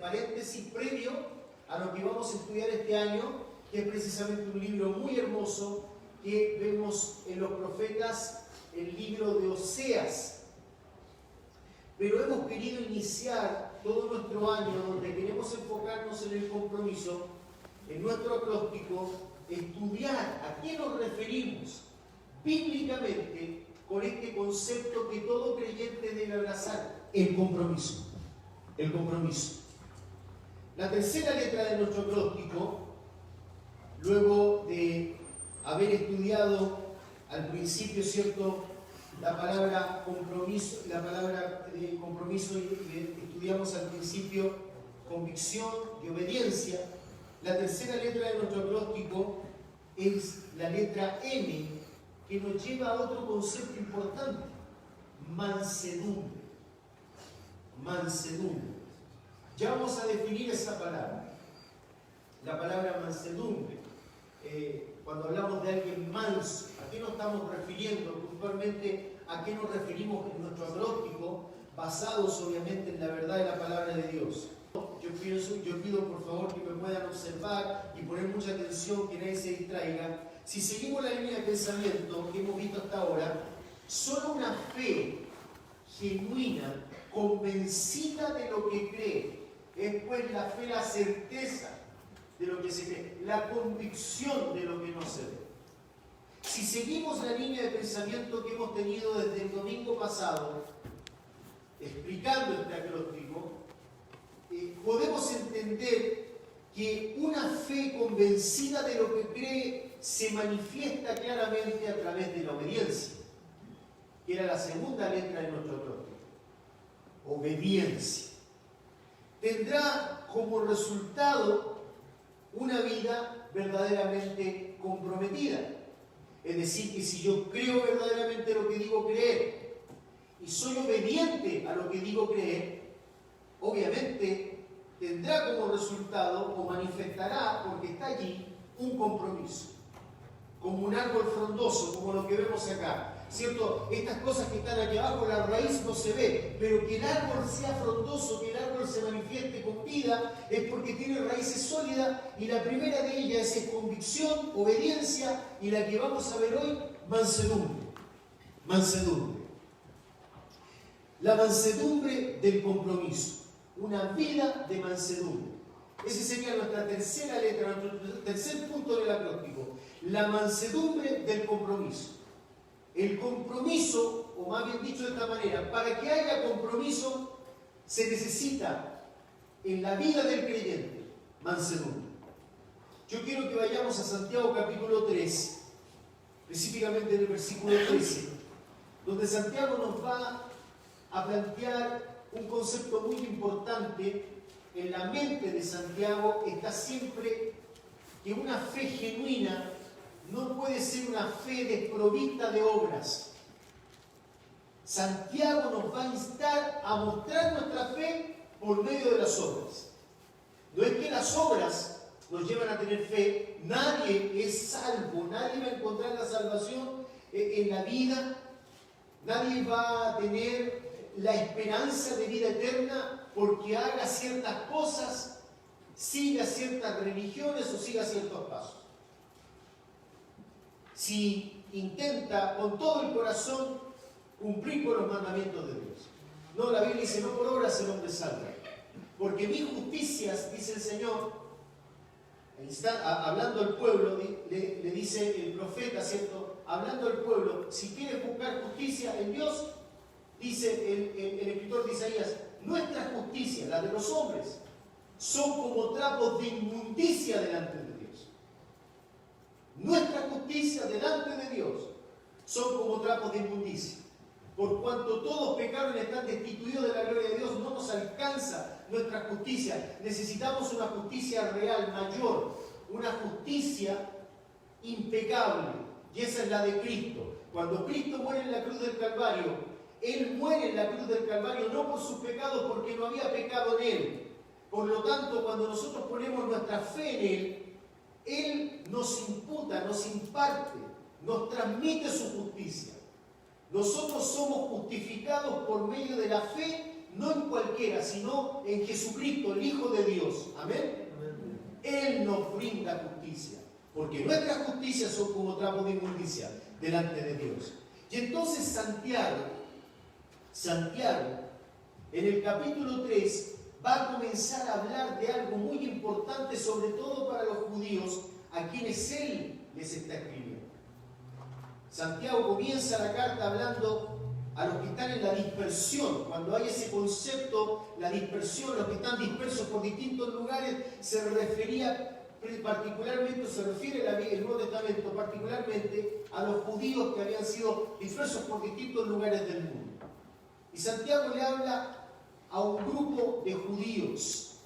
paréntesis previo a lo que vamos a estudiar este año, que es precisamente un libro muy hermoso que vemos en los profetas, el libro de Oseas. Pero hemos querido iniciar todo nuestro año donde queremos enfocarnos en el compromiso, en nuestro acróstico, estudiar a qué nos referimos bíblicamente con este concepto que todo creyente debe abrazar: el compromiso. El compromiso. La tercera letra de nuestro acróstico, luego de haber estudiado al principio, ¿cierto?, la palabra compromiso, y estudiamos al principio convicción y obediencia. La tercera letra de nuestro acróstico es la letra M, que nos lleva a otro concepto importante: mansedumbre. Mansedumbre. Ya vamos a definir esa palabra. La palabra mansedumbre. Cuando hablamos de alguien manso, ¿a qué nos estamos refiriendo? Puntualmente, ¿a qué nos referimos en nuestro acróstico? Basados obviamente en la verdad de la palabra de Dios. Yo pido por favor que me puedan observar y poner mucha atención, que nadie se distraiga. Si seguimos la línea de pensamiento que hemos visto hasta ahora, solo una fe genuina, convencida de lo que cree, es pues la fe, la certeza de lo que se cree, la convicción de lo que no se ve. Si seguimos la línea de pensamiento que hemos tenido desde el domingo pasado, explicando este acróstico, podemos entender que una fe convencida de lo que cree se manifiesta claramente a través de la obediencia, que era la segunda letra de nuestro acróstico. Obediencia. Tendrá como resultado una vida verdaderamente comprometida. Es decir, que si yo creo verdaderamente lo que digo creer y soy obediente a lo que digo creer, obviamente tendrá como resultado o manifestará, porque está allí, un compromiso. Como un árbol frondoso, como lo que vemos acá. ¿Cierto? Estas cosas que están aquí abajo, la raíz no se ve, pero que el árbol sea frondoso, que el árbol se manifieste con vida, es porque tiene raíces sólidas, y la primera de ellas es convicción, obediencia, y la que vamos a ver hoy, mansedumbre. Mansedumbre. La mansedumbre del compromiso. Una vida de mansedumbre. Esa sería nuestra tercera letra, nuestro tercer punto del acróstico. La mansedumbre del compromiso. El compromiso, o más bien dicho de esta manera, para que haya compromiso se necesita en la vida del creyente mansedumbre. Yo quiero que vayamos a Santiago capítulo 3, específicamente en el versículo 13, donde Santiago nos va a plantear un concepto muy importante. En la mente de Santiago está siempre que una fe genuina no puede ser una fe desprovista de obras. Santiago nos va a instar a mostrar nuestra fe por medio de las obras. No es que las obras nos llevan a tener fe. Nadie es salvo, nadie va a encontrar la salvación en la vida. Nadie va a tener la esperanza de vida eterna porque haga ciertas cosas, siga ciertas religiones o siga ciertos pasos. Si intenta con todo el corazón cumplir con los mandamientos de Dios. No, la Biblia dice, no por obras el hombre salva. Porque mis justicias, dice el Señor, hablando al pueblo, le dice el profeta, ¿cierto? Hablando al pueblo, si quieres buscar justicia en Dios, dice el escritor de Isaías, nuestras justicias, las de los hombres, son como trapos de inmundicia delante de Dios. Nuestras justicias delante de Dios son como trapos de inmundicia. Por cuanto todos pecaron y están destituidos de la gloria de Dios, no nos alcanza nuestra justicia. Necesitamos una justicia real, mayor, una justicia impecable. Y esa es la de Cristo. Cuando Cristo muere en la cruz del Calvario, Él muere en la cruz del Calvario no por sus pecados, porque no había pecado en Él. Por lo tanto, cuando nosotros ponemos nuestra fe en Él, Él nos imputa, nos imparte, nos transmite su justicia. Nosotros somos justificados por medio de la fe no en cualquiera, sino en Jesucristo, el Hijo de Dios. Amén. Él nos brinda justicia, porque nuestras justicias son como trapos de inmundicia delante de Dios. Y entonces Santiago, en el capítulo 3, va a comenzar a hablar de algo muy importante, sobre todo para los judíos, a quienes él les está escribiendo. Santiago comienza la carta hablando a los que están en la dispersión. Cuando hay ese concepto, la dispersión, los que están dispersos por distintos lugares, se refiere el Nuevo Testamento particularmente a los judíos que habían sido dispersos por distintos lugares del mundo. Y Santiago le habla a un grupo de judíos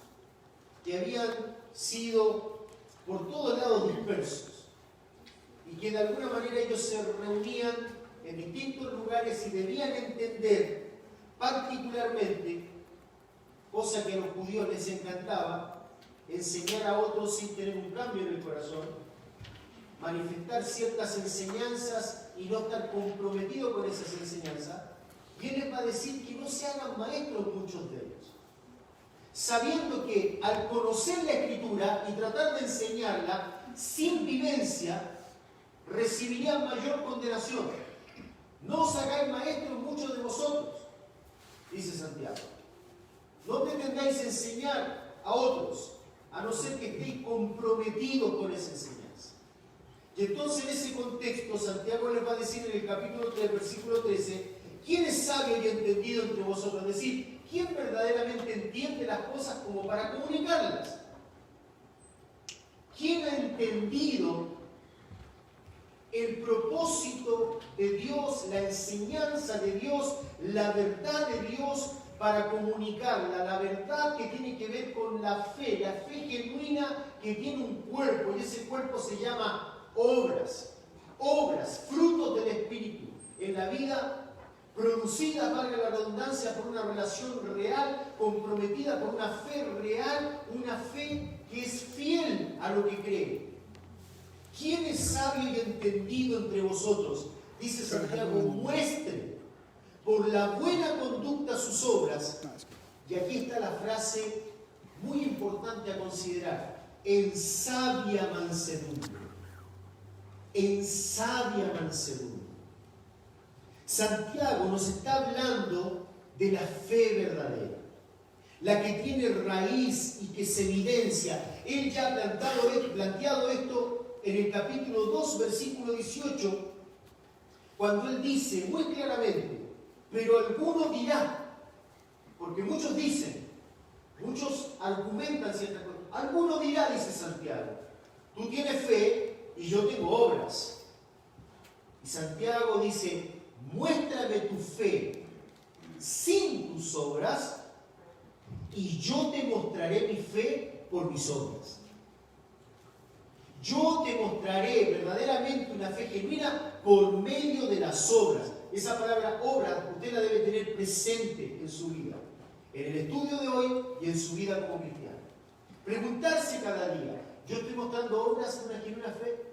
que habían sido por todos lados dispersos y que de alguna manera ellos se reunían en distintos lugares y debían entender particularmente, cosa que a los judíos les encantaba, enseñar a otros sin tener un cambio en el corazón, manifestar ciertas enseñanzas y no estar comprometido con esas enseñanzas. Y él les va a decir que no se hagan maestros muchos de ellos, sabiendo que al conocer la Escritura y tratar de enseñarla sin vivencia, recibirían mayor condenación. No os hagáis maestros muchos de vosotros, dice Santiago. No pretendáis enseñar a otros, a no ser que estéis comprometidos con esa enseñanza. Y entonces en ese contexto Santiago les va a decir en el capítulo 3, versículo 13, ¿quién es sabio y entendido entre vosotros? Es decir, ¿quién verdaderamente entiende las cosas como para comunicarlas? ¿Quién ha entendido el propósito de Dios, la enseñanza de Dios, la verdad de Dios para comunicarla? La verdad que tiene que ver con la fe genuina que tiene un cuerpo, y ese cuerpo se llama obras, frutos del Espíritu en la vida, producidas, valga la redundancia, por una relación real, comprometida por una fe real, una fe que es fiel a lo que cree. ¿Quién es sabio y entendido entre vosotros? Dice Santiago, muestre por la buena conducta sus obras. Y aquí está la frase muy importante a considerar: en sabia mansedumbre. En sabia mansedumbre. Santiago nos está hablando de la fe verdadera, la que tiene raíz y que se evidencia. Él ya ha planteado esto en el capítulo 2, versículo 18, cuando él dice muy claramente, pero alguno dirá, porque muchos dicen, muchos argumentan ciertas cosas, alguno dirá, dice Santiago, tú tienes fe y yo tengo obras. Y Santiago dice, muéstrame tu fe sin tus obras y yo te mostraré mi fe por mis obras. Yo te mostraré verdaderamente una fe genuina por medio de las obras. Esa palabra obra usted la debe tener presente en su vida, en el estudio de hoy y en su vida como cristiano. Preguntarse cada día, ¿yo estoy mostrando obras de una genuina fe?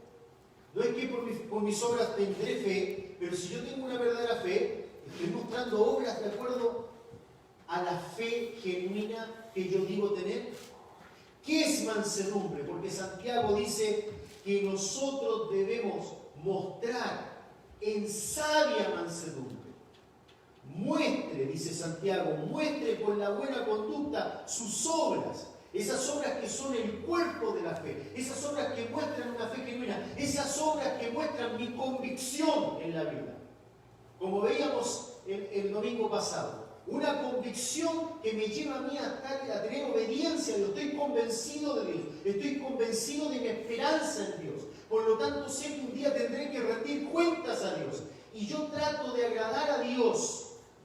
No es que por mis obras tendré fe, pero si yo tengo una verdadera fe, estoy mostrando obras de acuerdo a la fe genuina que yo digo tener. ¿Qué es mansedumbre? Porque Santiago dice que nosotros debemos mostrar en sabia mansedumbre. Muestre, dice Santiago, muestre con la buena conducta sus obras. Esas obras que son el cuerpo de la fe. Esas obras que muestran una fe genuina. Esas obras que muestran mi convicción en la vida. Como veíamos el domingo pasado. Una convicción que me lleva a mí a tener obediencia a Dios. Estoy convencido de Dios. Estoy convencido de mi esperanza en Dios. Por lo tanto, sé que un día tendré que rendir cuentas a Dios. Y yo trato de agradar a Dios.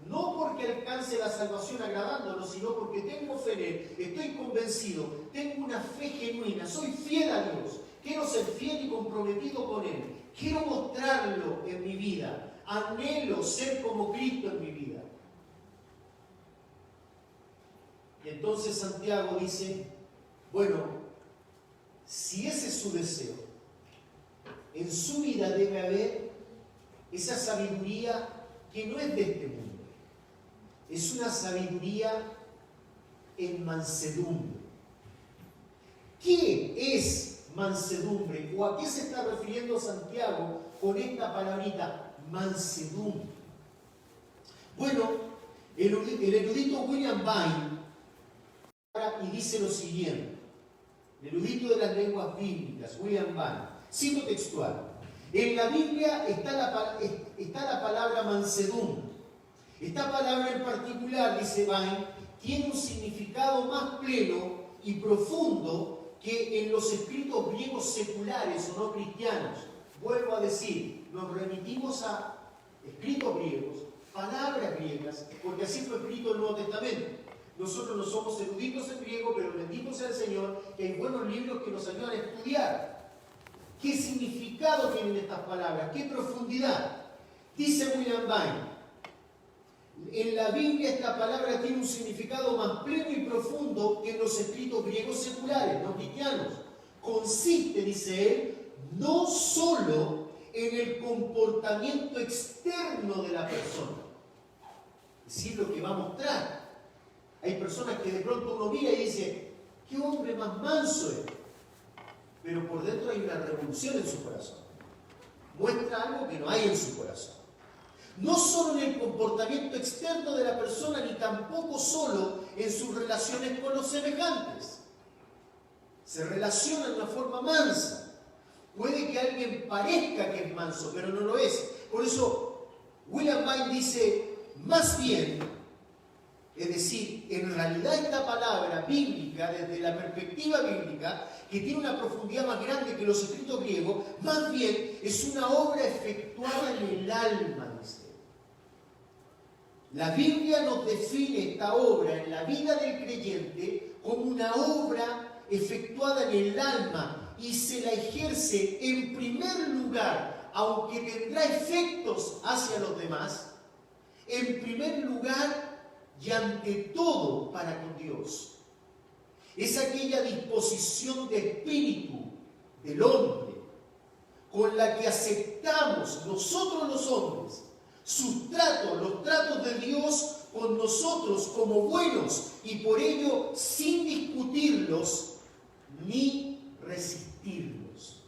No porque alcance la salvación agradándolo, sino porque tengo fe en Él. Estoy convencido. Tengo una fe genuina. Soy fiel a Dios. Quiero ser fiel y comprometido con Él. Quiero mostrarlo en mi vida. Anhelo ser como Cristo en mi vida. Y entonces Santiago dice, bueno, si ese es su deseo, en su vida debe haber esa sabiduría que no es de este mundo. es una sabiduría en mansedumbre. ¿Qué es mansedumbre? ¿O a qué se está refiriendo Santiago con esta palabrita, mansedumbre? Bueno, el erudito William Vine y dice lo siguiente, el erudito de las lenguas bíblicas, William Vine, cito textual: en la Biblia está la palabra mansedumbre. Esta palabra en particular, dice Vine, tiene un significado más pleno y profundo que en los escritos griegos seculares o no cristianos. Vuelvo a decir, nos remitimos a escritos griegos, palabras griegas, porque así fue escrito el Nuevo Testamento. Nosotros no somos eruditos en griego, pero bendito sea el Señor que hay buenos libros que nos ayudan a estudiar. ¿Qué significado tienen estas palabras? ¿Qué profundidad? Dice William Vine: en la Biblia esta palabra tiene un significado más pleno y profundo que en los escritos griegos seculares, no cristianos. Consiste, dice él, no solo en el comportamiento externo de la persona, es decir, lo que va a mostrar. Hay personas que de pronto uno mira y dice, ¿qué hombre más manso es? Pero por dentro hay una revolución en su corazón. Muestra algo que no hay en su corazón. No solo en el comportamiento externo de la persona, ni tampoco solo en sus relaciones con los semejantes. Se relaciona de una forma mansa. Puede que alguien parezca que es manso, pero no lo es. Por eso William Vine dice, más bien, es decir, en realidad esta palabra bíblica, desde la perspectiva bíblica, que tiene una profundidad más grande que los escritos griegos, más bien es una obra efectuada en el alma, dice. La Biblia nos define esta obra en la vida del creyente como una obra efectuada en el alma y se la ejerce en primer lugar, aunque tendrá efectos hacia los demás, en primer lugar y ante todo para con Dios. Es aquella disposición de espíritu del hombre con la que aceptamos nosotros los hombres sus tratos, los tratos de Dios con nosotros como buenos y por ello sin discutirlos ni resistirlos.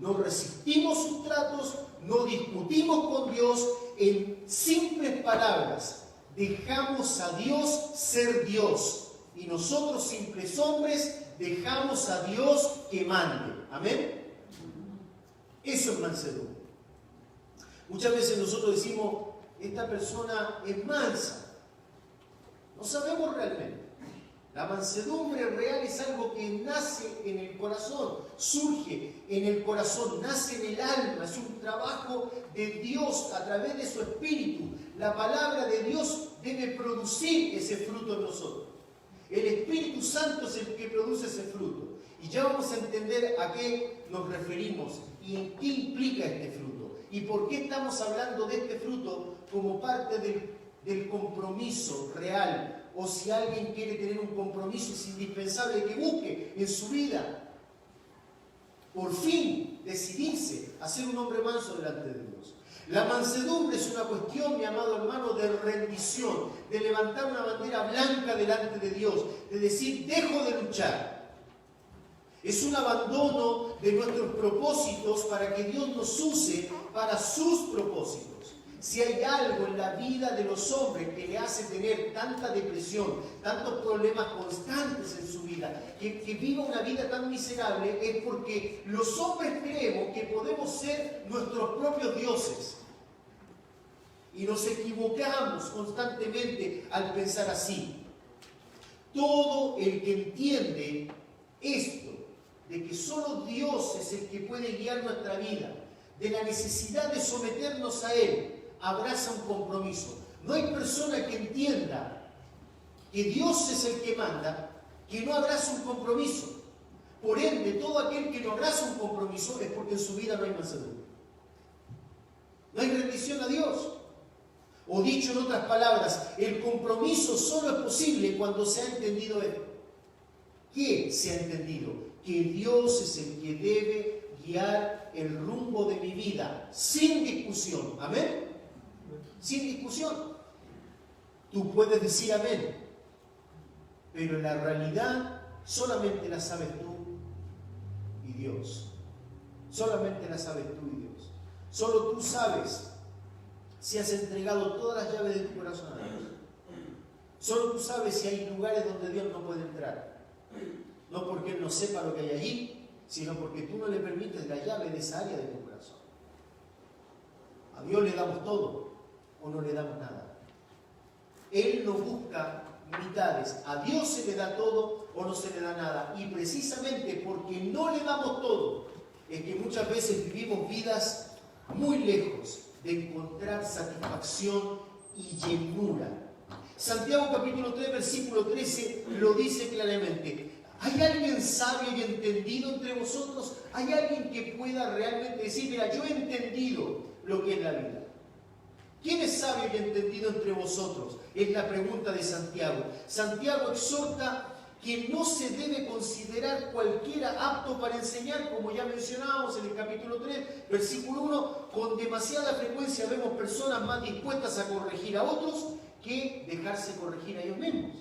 No resistimos sus tratos, no discutimos con Dios, en simples palabras, dejamos a Dios ser Dios y nosotros simples hombres dejamos a Dios que mande. ¿Amén? Eso es mansedumbre. Muchas veces nosotros decimos, esta persona es mansa. No sabemos realmente. La mansedumbre real es algo que nace en el corazón, surge en el corazón, nace en el alma, es un trabajo de Dios a través de su espíritu. La palabra de Dios debe producir ese fruto en nosotros. El Espíritu Santo es el que produce ese fruto. Y ya vamos a entender a qué nos referimos y en qué implica este fruto. Y por qué estamos hablando de este fruto como parte del compromiso real. O si alguien quiere tener un compromiso, es indispensable que busque en su vida por fin decidirse a ser un hombre manso delante de Dios. La mansedumbre es una cuestión, mi amado hermano, de rendición, de levantar una bandera blanca delante de Dios, de decir, dejo de luchar. Es un abandono de nuestros propósitos para que Dios nos use para sus propósitos. Si hay algo en la vida de los hombres que le hace tener tanta depresión, tantos problemas constantes en su vida, que viva una vida tan miserable, es porque los hombres creemos que podemos ser nuestros propios dioses. Y nos equivocamos constantemente al pensar así. Todo el que entiende esto, de que solo Dios es el que puede guiar nuestra vida, de la necesidad de someternos a Él, abraza un compromiso. No hay persona que entienda que Dios es el que manda, que no abraza un compromiso. Por ende, todo aquel que no abraza un compromiso es porque en su vida no hay mansedumbre. No hay rendición a Dios. O dicho en otras palabras, el compromiso solo es posible cuando se ha entendido esto. ¿Qué se ha entendido? Que Dios es el que debe guiar el rumbo de mi vida, sin discusión. ¿Amén? Sin discusión. Tú puedes decir amén, pero en la realidad solamente la sabes tú y Dios. Solamente la sabes tú y Dios. Solo tú sabes si has entregado todas las llaves de tu corazón a Dios. Solo tú sabes si hay lugares donde Dios no puede entrar. No porque Él no sepa lo que hay allí, sino porque tú no le permites la llave de esa área de tu corazón. A Dios le damos todo o no le damos nada. Él no busca mitades. A Dios se le da todo o no se le da nada. Y precisamente porque no le damos todo, es que muchas veces vivimos vidas muy lejos de encontrar satisfacción y llenura. Santiago capítulo 3, versículo 13 lo dice claramente. ¿Hay alguien sabio y entendido entre vosotros? ¿Hay alguien que pueda realmente decir, mira, yo he entendido lo que es la vida? ¿Quién es sabio y entendido entre vosotros? Es la pregunta de Santiago. Santiago exhorta que no se debe considerar cualquiera apto para enseñar, como ya mencionábamos en el capítulo 3, versículo 1, con demasiada frecuencia vemos personas más dispuestas a corregir a otros que dejarse corregir a ellos mismos.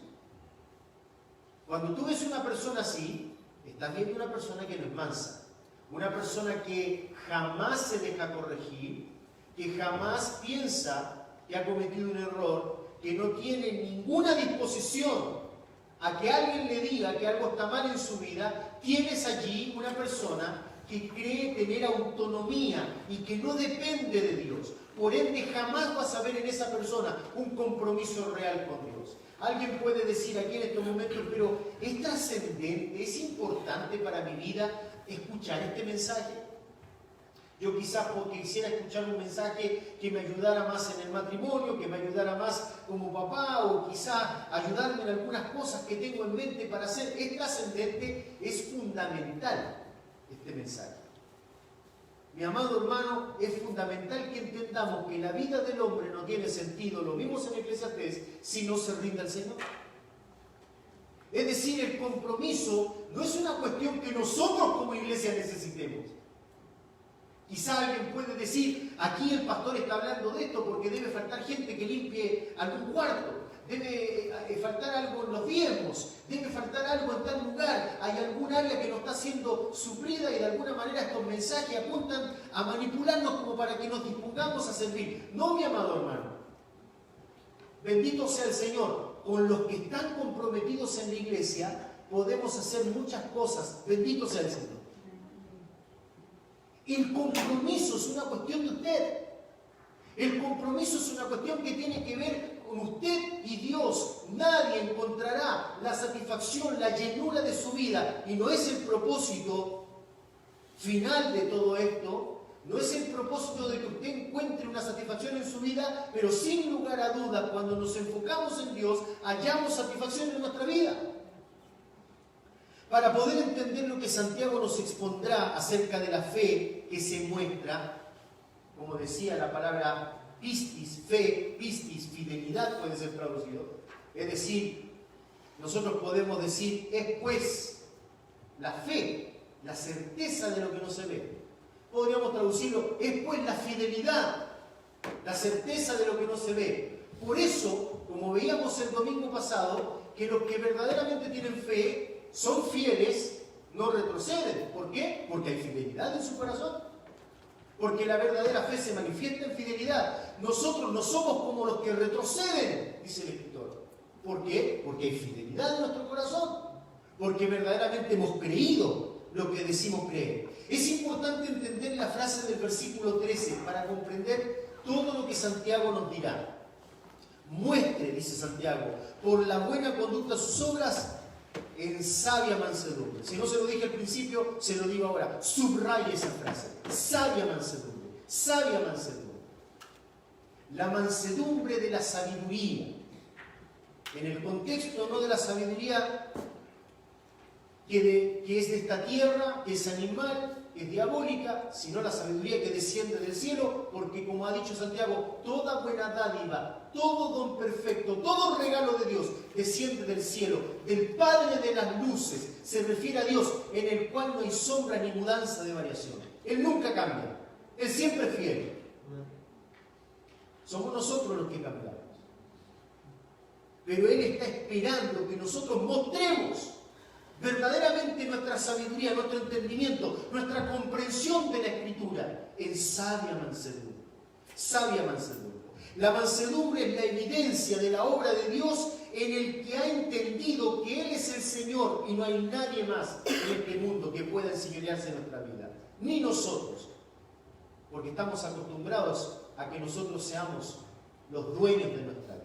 Cuando tú ves una persona así, estás viendo una persona que no es mansa, una persona que jamás se deja corregir, que jamás piensa que ha cometido un error, que no tiene ninguna disposición a que alguien le diga que algo está mal en su vida. Tienes allí una persona que cree tener autonomía y que no depende de Dios. Por ende, jamás vas a ver en esa persona un compromiso real con Dios. Alguien puede decir aquí en estos momentos, pero ¿es trascendente, es importante para mi vida escuchar este mensaje? Yo quizás porque quisiera escuchar un mensaje que me ayudara más en el matrimonio, que me ayudara más como papá, o quizás ayudarme en algunas cosas que tengo en mente para hacer. Es trascendente, es fundamental este mensaje. Mi amado hermano, es fundamental que entendamos que la vida del hombre no tiene sentido, lo vimos en Eclesiastés, si no se rinde al Señor. Es decir, el compromiso no es una cuestión que nosotros como iglesia necesitemos. Quizá alguien puede decir, aquí el pastor está hablando de esto porque debe faltar gente que limpie algún cuarto, debe faltar algo en los diezmos, debe faltar algo en tal lugar, hay algún área que no está siendo suplida y de alguna manera estos mensajes apuntan a manipularnos como para que nos dispongamos a servir. No, mi amado hermano, bendito sea el Señor, con los que están comprometidos en la iglesia podemos hacer muchas cosas, bendito sea el Señor. El compromiso es una cuestión de usted. El compromiso es una cuestión que tiene que ver con usted y Dios. Nadie encontrará la satisfacción, la llenura de su vida. Y no es el propósito final de todo esto. No es el propósito de que usted encuentre una satisfacción en su vida, pero sin lugar a dudas, cuando nos enfocamos en Dios, hallamos satisfacción en nuestra vida. Para poder entender lo que Santiago nos expondrá acerca de la fe que se muestra, como decía la palabra pistis, fe, pistis, fidelidad puede ser traducido. Es decir, nosotros podemos decir, es pues la fe, la certeza de lo que no se ve. Podríamos traducirlo, es pues la fidelidad, la certeza de lo que no se ve. Por eso, como veíamos el domingo pasado, que los que verdaderamente tienen fe son fieles, no retroceden. ¿Por qué? Porque hay fidelidad en su corazón. Porque la verdadera fe se manifiesta en fidelidad. Nosotros no somos como los que retroceden, dice el escritor. ¿Por qué? Porque hay fidelidad en nuestro corazón. Porque verdaderamente hemos creído lo que decimos creer. Es importante entender la frase del versículo 13 para comprender todo lo que Santiago nos dirá. Muestre, dice Santiago, por la buena conducta de sus obras, en sabia mansedumbre. Si no se lo dije al principio, se lo digo ahora. Subraye esa frase. Sabia mansedumbre. Sabia mansedumbre. La mansedumbre de la sabiduría. En el contexto no de la sabiduría que es de esta tierra, que es animal, que es diabólica, sino la sabiduría que desciende del cielo, porque como ha dicho Santiago, toda buena dádiva, todo don perfecto, todo regalo de Dios desciende del cielo, del Padre de las luces. Se refiere a Dios, en el cual no hay sombra ni mudanza de variación. Él nunca cambia, Él siempre es fiel. Somos nosotros los que cambiamos. pero Él está esperando que nosotros mostremos verdaderamente nuestra sabiduría, nuestro entendimiento, nuestra comprensión de la Escritura en sabia mansedumbre. Sabia mansedumbre. La mansedumbre es la evidencia de la obra de Dios en el que ha entendido que Él es el Señor y no hay nadie más en este mundo que pueda enseñorearse en nuestra vida. Ni nosotros, porque estamos acostumbrados a que nosotros seamos los dueños de nuestra vida.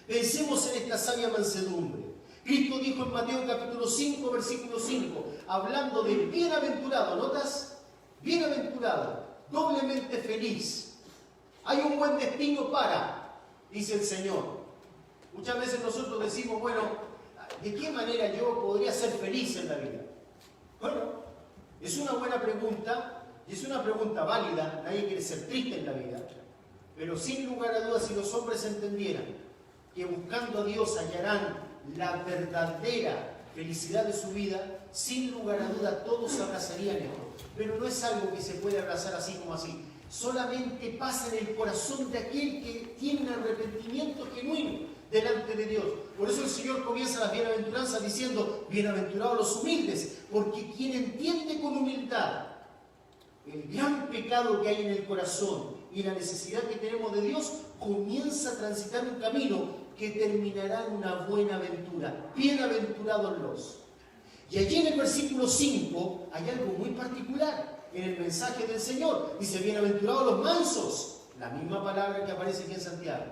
Pensemos en esta sabia mansedumbre. Cristo dijo en Mateo capítulo 5, versículo 5, hablando de bienaventurado, ¿notas? Bienaventurado, doblemente feliz. Hay un buen destino para, dice el Señor. Muchas veces nosotros decimos, bueno, ¿de qué manera yo podría ser feliz en la vida? Bueno, es una buena pregunta y es una pregunta válida. Nadie quiere ser triste en la vida. Pero sin lugar a dudas, si los hombres entendieran que buscando a Dios hallarán la verdadera felicidad de su vida, sin lugar a dudas todos abrazarían esto. Pero no es algo que se puede abrazar así como así. Solamente pasa en el corazón de aquel que tiene un arrepentimiento genuino delante de Dios. Por eso el Señor comienza las bienaventuranzas diciendo, bienaventurados los humildes, porque quien entiende con humildad el gran pecado que hay en el corazón y la necesidad que tenemos de Dios, comienza a transitar un camino que terminará en una buena aventura. Bienaventurados los. Y allí en el versículo 5 hay algo muy particular en el mensaje del Señor. Dice, bienaventurados los mansos. La misma palabra que aparece aquí en Santiago.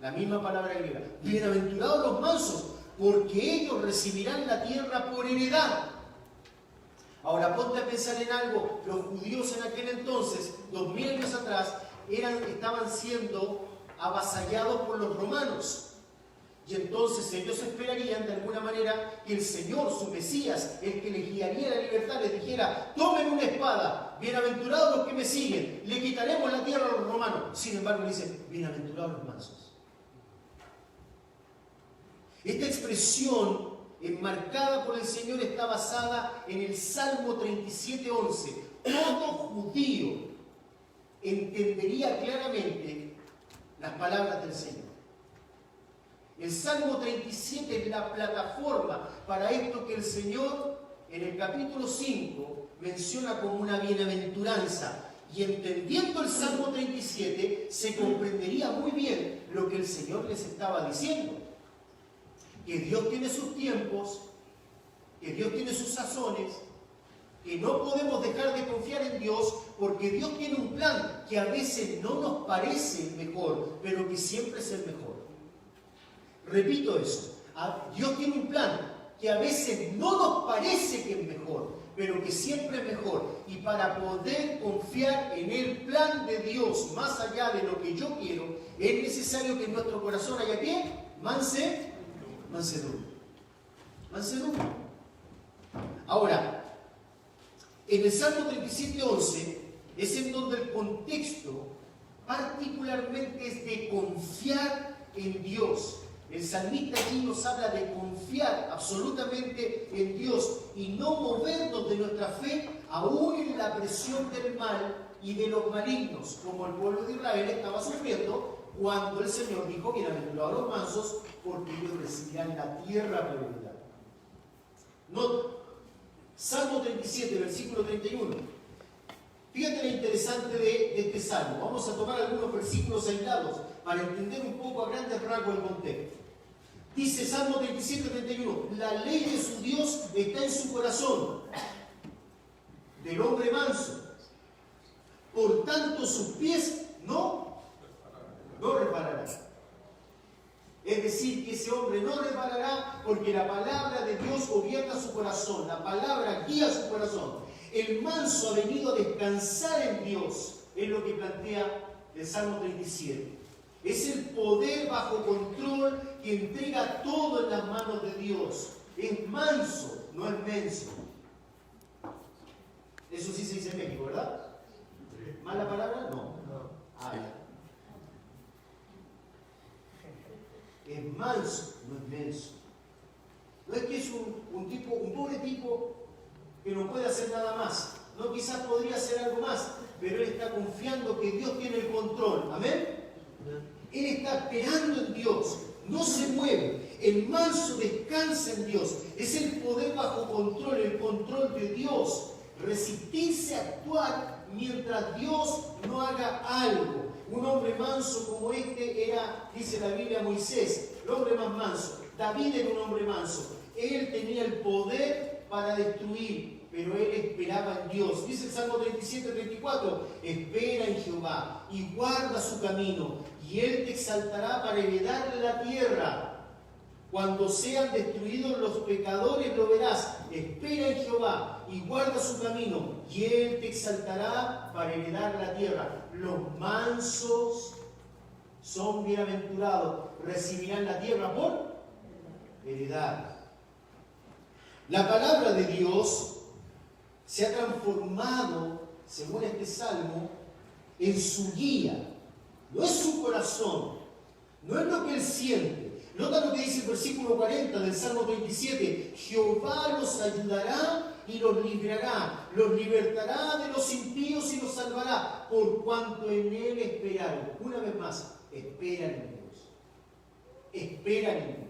La misma palabra griega. Bienaventurados los mansos, porque ellos recibirán la tierra por heredad. Ahora ponte a pensar en algo. Los judíos en aquel entonces, 2000 años atrás, estaban siendo avasallados por los romanos. Y entonces ellos esperarían de alguna manera que el Señor, su Mesías, el que les guiaría la libertad, les dijera, tomen una espada, bienaventurados los que me siguen, le quitaremos la tierra a los romanos. Sin embargo, le dicen, bienaventurados los mansos. Esta expresión enmarcada por el Señor está basada en el Salmo 37:11. Todo judío entendería claramente las palabras del Señor. El Salmo 37 es la plataforma para esto que el Señor en el capítulo 5 menciona como una bienaventuranza. Y entendiendo el Salmo 37 se comprendería muy bien lo que el Señor les estaba diciendo. Que Dios tiene sus tiempos, que Dios tiene sus sazones, que no podemos dejar de confiar en Dios porque Dios tiene un plan que a veces no nos parece mejor, pero que siempre es el mejor. Repito eso, Dios tiene un plan que a veces no nos parece que es mejor, pero que siempre es mejor. Y para poder confiar en el plan de Dios más allá de lo que yo quiero, es necesario que en nuestro corazón haya ¿qué? Mansedumbre. Mansedumbre. Ahora, en el Salmo 37:11 es en donde el contexto particularmente es de confiar en Dios. El salmista allí nos habla de confiar absolutamente en Dios y no movernos de nuestra fe aún en la presión del mal y de los malignos, como el pueblo de Israel estaba sufriendo cuando el Señor dijo, bienaventurados los mansos, porque ellos recibirán la tierra por heredad. Nota, Salmo 37, versículo 31. Fíjate lo interesante de este salmo. Vamos a tomar algunos versículos aislados para entender un poco a grandes rasgos el contexto. Dice Salmo 37, 31, la ley de su Dios está en su corazón, del hombre manso. Por tanto, sus pies no repararán. Es decir, que ese hombre no reparará porque la palabra de Dios gobierna su corazón, la palabra guía su corazón. El manso ha venido a descansar en Dios, es lo que plantea el Salmo 37. Es el poder bajo control que entrega todo en las manos de Dios. Es manso, no es menso. Eso sí se dice en México, ¿verdad? ¿Mala palabra? No. Es manso, no es menso. No es que es un pobre tipo que no puede hacer nada más. No, quizás podría hacer algo más, pero él está confiando que Dios tiene el control. ¿Amén? Él está esperando en Dios, no se mueve. El manso descansa en Dios. Es el poder bajo control, el control de Dios. Resistirse a actuar mientras Dios no haga algo. Un hombre manso como este era, dice la Biblia, Moisés, el hombre más manso. David era un hombre manso. Él tenía el poder para destruir, pero él esperaba en Dios. Dice el Salmo 37-34, espera en Jehová y guarda su camino, y Él te exaltará para heredarle la tierra. Cuando sean destruidos los pecadores lo verás. Espera en Jehová y guarda su camino, y Él te exaltará para heredar la tierra. Los mansos son bienaventurados, recibirán la tierra por heredad. La palabra de Dios se ha transformado, según este salmo, en su guía. No es su corazón, no es lo que él siente. Nota lo que dice el versículo 40 del Salmo 37. Jehová los ayudará y los librará, los libertará de los impíos y los salvará, por cuanto en él esperaron. Una vez más, esperan en Dios. Esperan en Dios.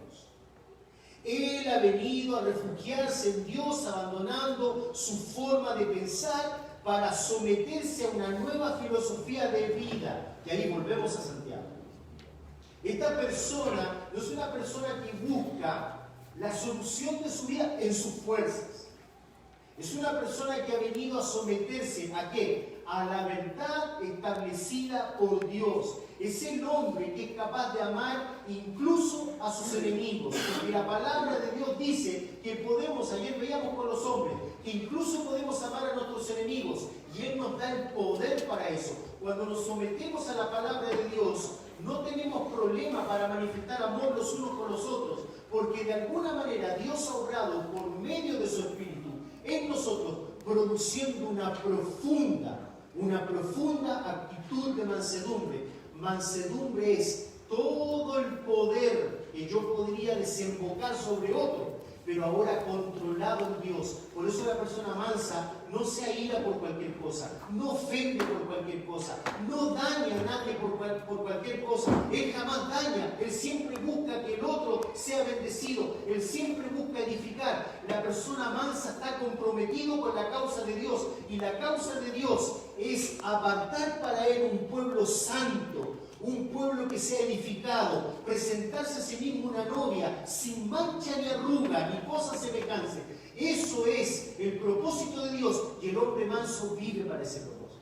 Él ha venido a refugiarse en Dios, abandonando su forma de pensar para someterse a una nueva filosofía de vida. Y ahí volvemos a Santiago. Esta persona no es una persona que busca la solución de su vida en sus fuerzas. Es una persona que ha venido a someterse ¿a qué? A la verdad establecida por Dios. Es el hombre que es capaz de amar incluso a sus enemigos. Porque la palabra de Dios dice que podemos, ayer veíamos con los hombres, que incluso podemos amar a nuestros enemigos. Y Él nos da el poder para eso. Cuando nos sometemos a la palabra de Dios, no tenemos problema para manifestar amor los unos con los otros. Porque de alguna manera Dios ha obrado por medio de su Espíritu en nosotros, produciendo una profunda actitud de mansedumbre. Mansedumbre es todo el poder que yo podría desembocar sobre otro, pero ahora controlado en Dios. Por eso la persona mansa no se aira por cualquier cosa, no ofende por cualquier cosa, no daña a nadie por cualquier cosa. Él jamás daña, él siempre busca que el otro sea bendecido, él siempre busca edificar. La persona mansa está comprometido con la causa de Dios, y la causa de Dios es apartar para él un pueblo santo, un pueblo que sea edificado, presentarse a sí mismo una novia sin mancha ni arruga ni cosa semejante. Eso es el propósito de Dios, y el hombre manso vive para ese propósito.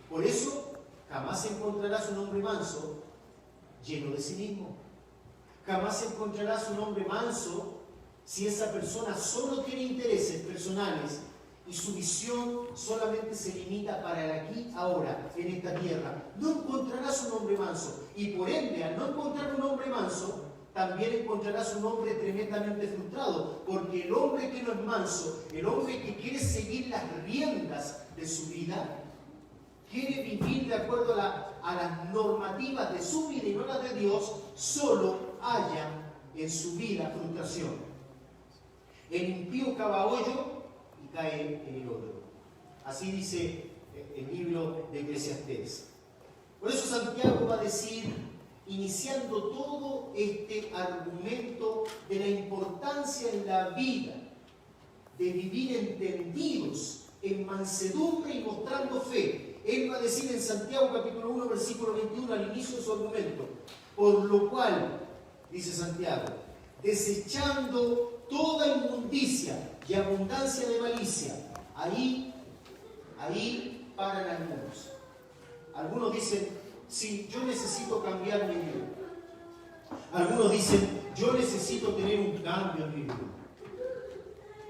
Por eso jamás encontrarás un hombre manso lleno de sí mismo. Jamás encontrarás un hombre manso si esa persona solo tiene intereses personales y su visión solamente se limita para el aquí, ahora, en esta tierra. No encontrarás un hombre manso. Y por ende, al no encontrar un hombre manso, también encontrarás un hombre tremendamente frustrado. Porque el hombre que no es manso, el hombre que quiere seguir las riendas de su vida, quiere vivir de acuerdo a las normativas de su vida y no las de Dios, solo halla en su vida frustración. El impío cava hoyo y cae en el hoyo. Así dice el libro de Eclesiastés. Por eso Santiago va a decir, iniciando todo este argumento de la importancia en la vida de vivir entendidos en mansedumbre y mostrando fe. Él va a decir en Santiago capítulo 1 versículo 21 al inicio de su argumento: por lo cual, dice Santiago, desechando toda inmundicia y abundancia de malicia. Ahí paran algunos. Algunos dicen, sí, yo necesito cambiar mi vida. Algunos dicen, yo necesito tener un cambio en mi vida.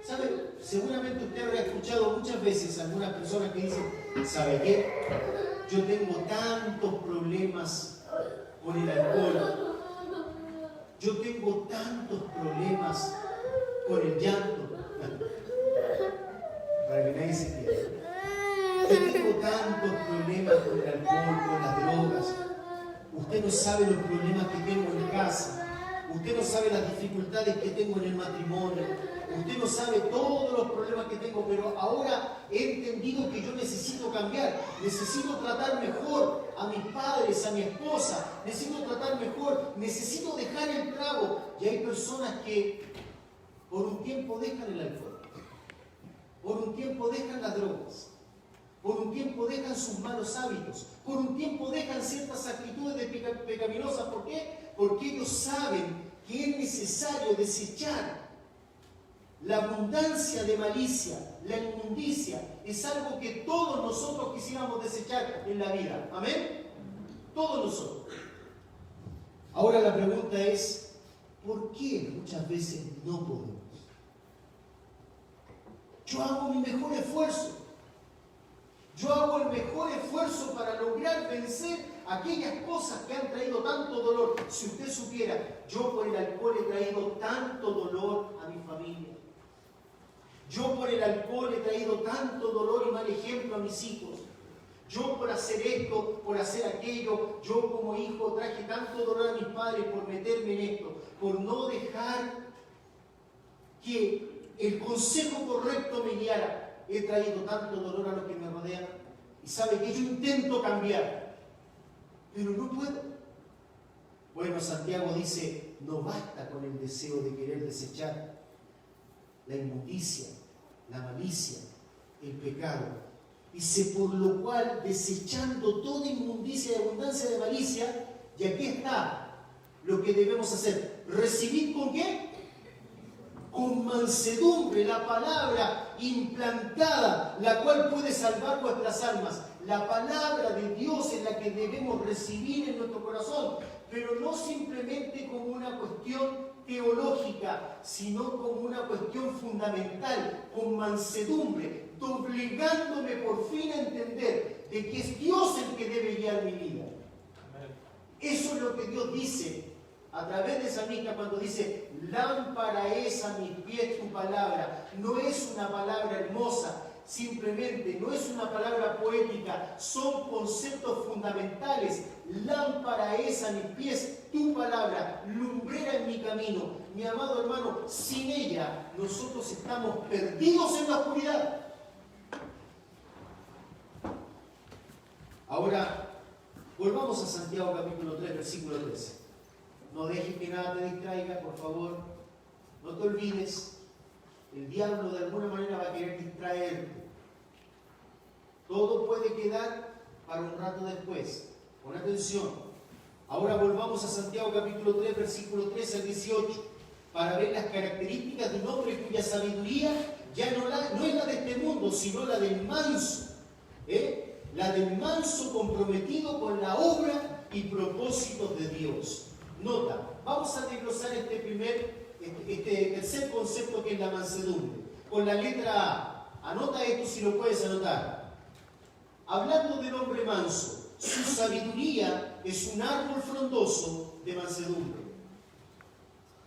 ¿Sabe? Seguramente usted habrá escuchado muchas veces a algunas personas que dicen, ¿sabe qué? Yo tengo tantos problemas con el alcohol. Yo tengo tantos problemas con el llanto. Para que nadie se pierda. Yo tengo tantos problemas con el alcohol, con las drogas. Usted no sabe los problemas que tengo en casa. Usted no sabe las dificultades que tengo en el matrimonio. Usted no sabe todos los problemas que tengo, pero ahora he entendido que yo necesito cambiar. Necesito tratar mejor a mis padres, a mi esposa. Necesito tratar mejor. Necesito dejar el trago. Y hay personas que por un tiempo dejan el alcohol. Por un tiempo dejan las drogas. Por un tiempo dejan sus malos hábitos. Por un tiempo dejan ciertas actitudes pecaminosas. ¿Por qué? Porque ellos saben que es necesario desechar la abundancia de malicia, la inmundicia. Es algo que todos nosotros quisiéramos desechar en la vida. ¿Amén? Todos nosotros. Ahora la pregunta es, ¿por qué muchas veces no podemos? Yo hago mi mejor esfuerzo. Yo hago el mejor esfuerzo para lograr vencer aquellas cosas que han traído tanto dolor. Si usted supiera, yo por el alcohol he traído tanto dolor a mi familia. Yo por el alcohol he traído tanto dolor y mal ejemplo a mis hijos. Yo por hacer esto, por hacer aquello, yo como hijo traje tanto dolor a mis padres por meterme en esto, por no dejar que el consejo correcto me guiara. He traído tanto dolor a los que me rodean. Y sabe que yo intento cambiar, pero no puedo. Bueno, Santiago dice, no basta con el deseo de querer desechar la inmundicia, la malicia, el pecado. Dice, por lo cual, desechando toda inmundicia y abundancia de malicia, y aquí está lo que debemos hacer. ¿Recibid con qué? Con mansedumbre, la palabra implantada, la cual puede salvar vuestras almas. La palabra de Dios es la que debemos recibir en nuestro corazón, pero no simplemente como una cuestión teológica, sino como una cuestión fundamental, con mansedumbre, doblegándome por fin a entender de que es Dios el que debe guiar mi vida. Eso es lo que Dios dice a través de esa misma cuando dice, lámpara es a mis pies tu palabra. No es una palabra hermosa, simplemente no es una palabra poética, son conceptos fundamentales. Lámpara es a mis pies tu palabra, lumbrera en mi camino. Mi amado hermano, sin ella nosotros estamos perdidos en la oscuridad. Ahora, volvamos a Santiago capítulo 3, versículo 13. No dejes que nada te distraiga, por favor. No te olvides. El diablo de alguna manera va a querer distraerte. Todo puede quedar para un rato después. Pon atención. Ahora volvamos a Santiago capítulo 3, versículo 13 al 18, para ver las características de un hombre cuya sabiduría ya no es la de este mundo, sino la del manso. La del manso comprometido con la obra y propósitos de Dios. Nota, vamos a desglosar este tercer concepto que es la mansedumbre. Con la letra A. Anota esto si lo puedes anotar. Hablando del hombre manso, su sabiduría es un árbol frondoso de mansedumbre.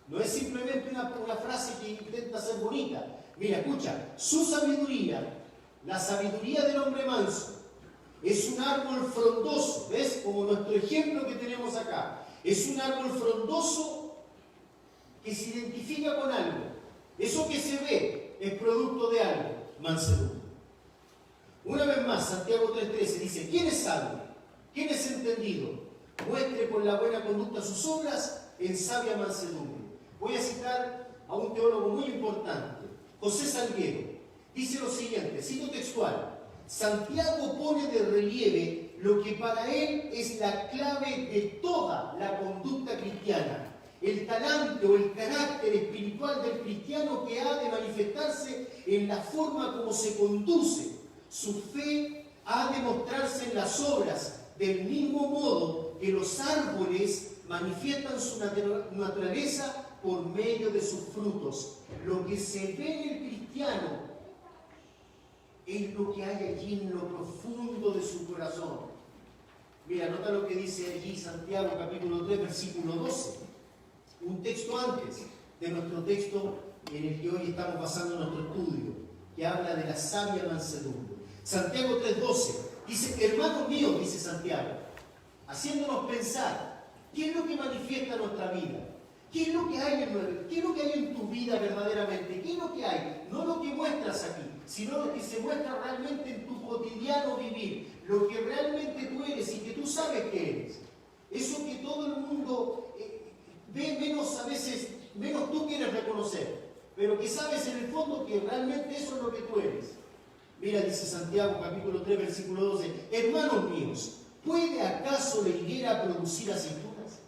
No es simplemente una frase que intenta ser bonita. Mira, escucha, su sabiduría, la sabiduría del hombre manso, es un árbol frondoso. ¿Ves? Como nuestro ejemplo que tenemos acá. Es un árbol frondoso que se identifica con algo. Eso que se ve es producto de algo, mansedumbre. Una vez más, Santiago 3:13 dice, ¿quién es sabio? ¿Quién es entendido? Muestre por la buena conducta sus obras en sabia mansedumbre. Voy a citar a un teólogo muy importante, José Salguero. Dice lo siguiente, cito textual, Santiago pone de relieve lo que para él es la clave de toda la conducta cristiana, el talante o el carácter espiritual del cristiano que ha de manifestarse en la forma como se conduce. Su fe ha de mostrarse en las obras, del mismo modo que los árboles manifiestan su naturaleza por medio de sus frutos. Lo que se ve en el cristiano es lo que hay allí en lo profundo de su corazón. Mira, nota lo que dice allí Santiago capítulo 3, versículo 12. Un texto antes de nuestro texto en el que hoy estamos basando nuestro estudio, que habla de la sabia mansedumbre. Santiago 3:12 dice, hermanos míos, dice Santiago, haciéndonos pensar, ¿qué es lo que manifiesta nuestra vida? ¿Qué es lo que hay ¿Qué es lo que hay en tu vida verdaderamente? ¿Qué es lo que hay? No lo que muestras aquí, sino lo que se muestra realmente en tu cotidiano vivir, lo que realmente tú eres y que tú sabes que eres. Eso que todo el mundo ve menos a veces, menos tú quieres reconocer, pero que sabes en el fondo que realmente eso es lo que tú eres. Mira, dice Santiago capítulo 3, versículo 12, hermanos míos, ¿puede acaso la higuera producir aceitunas?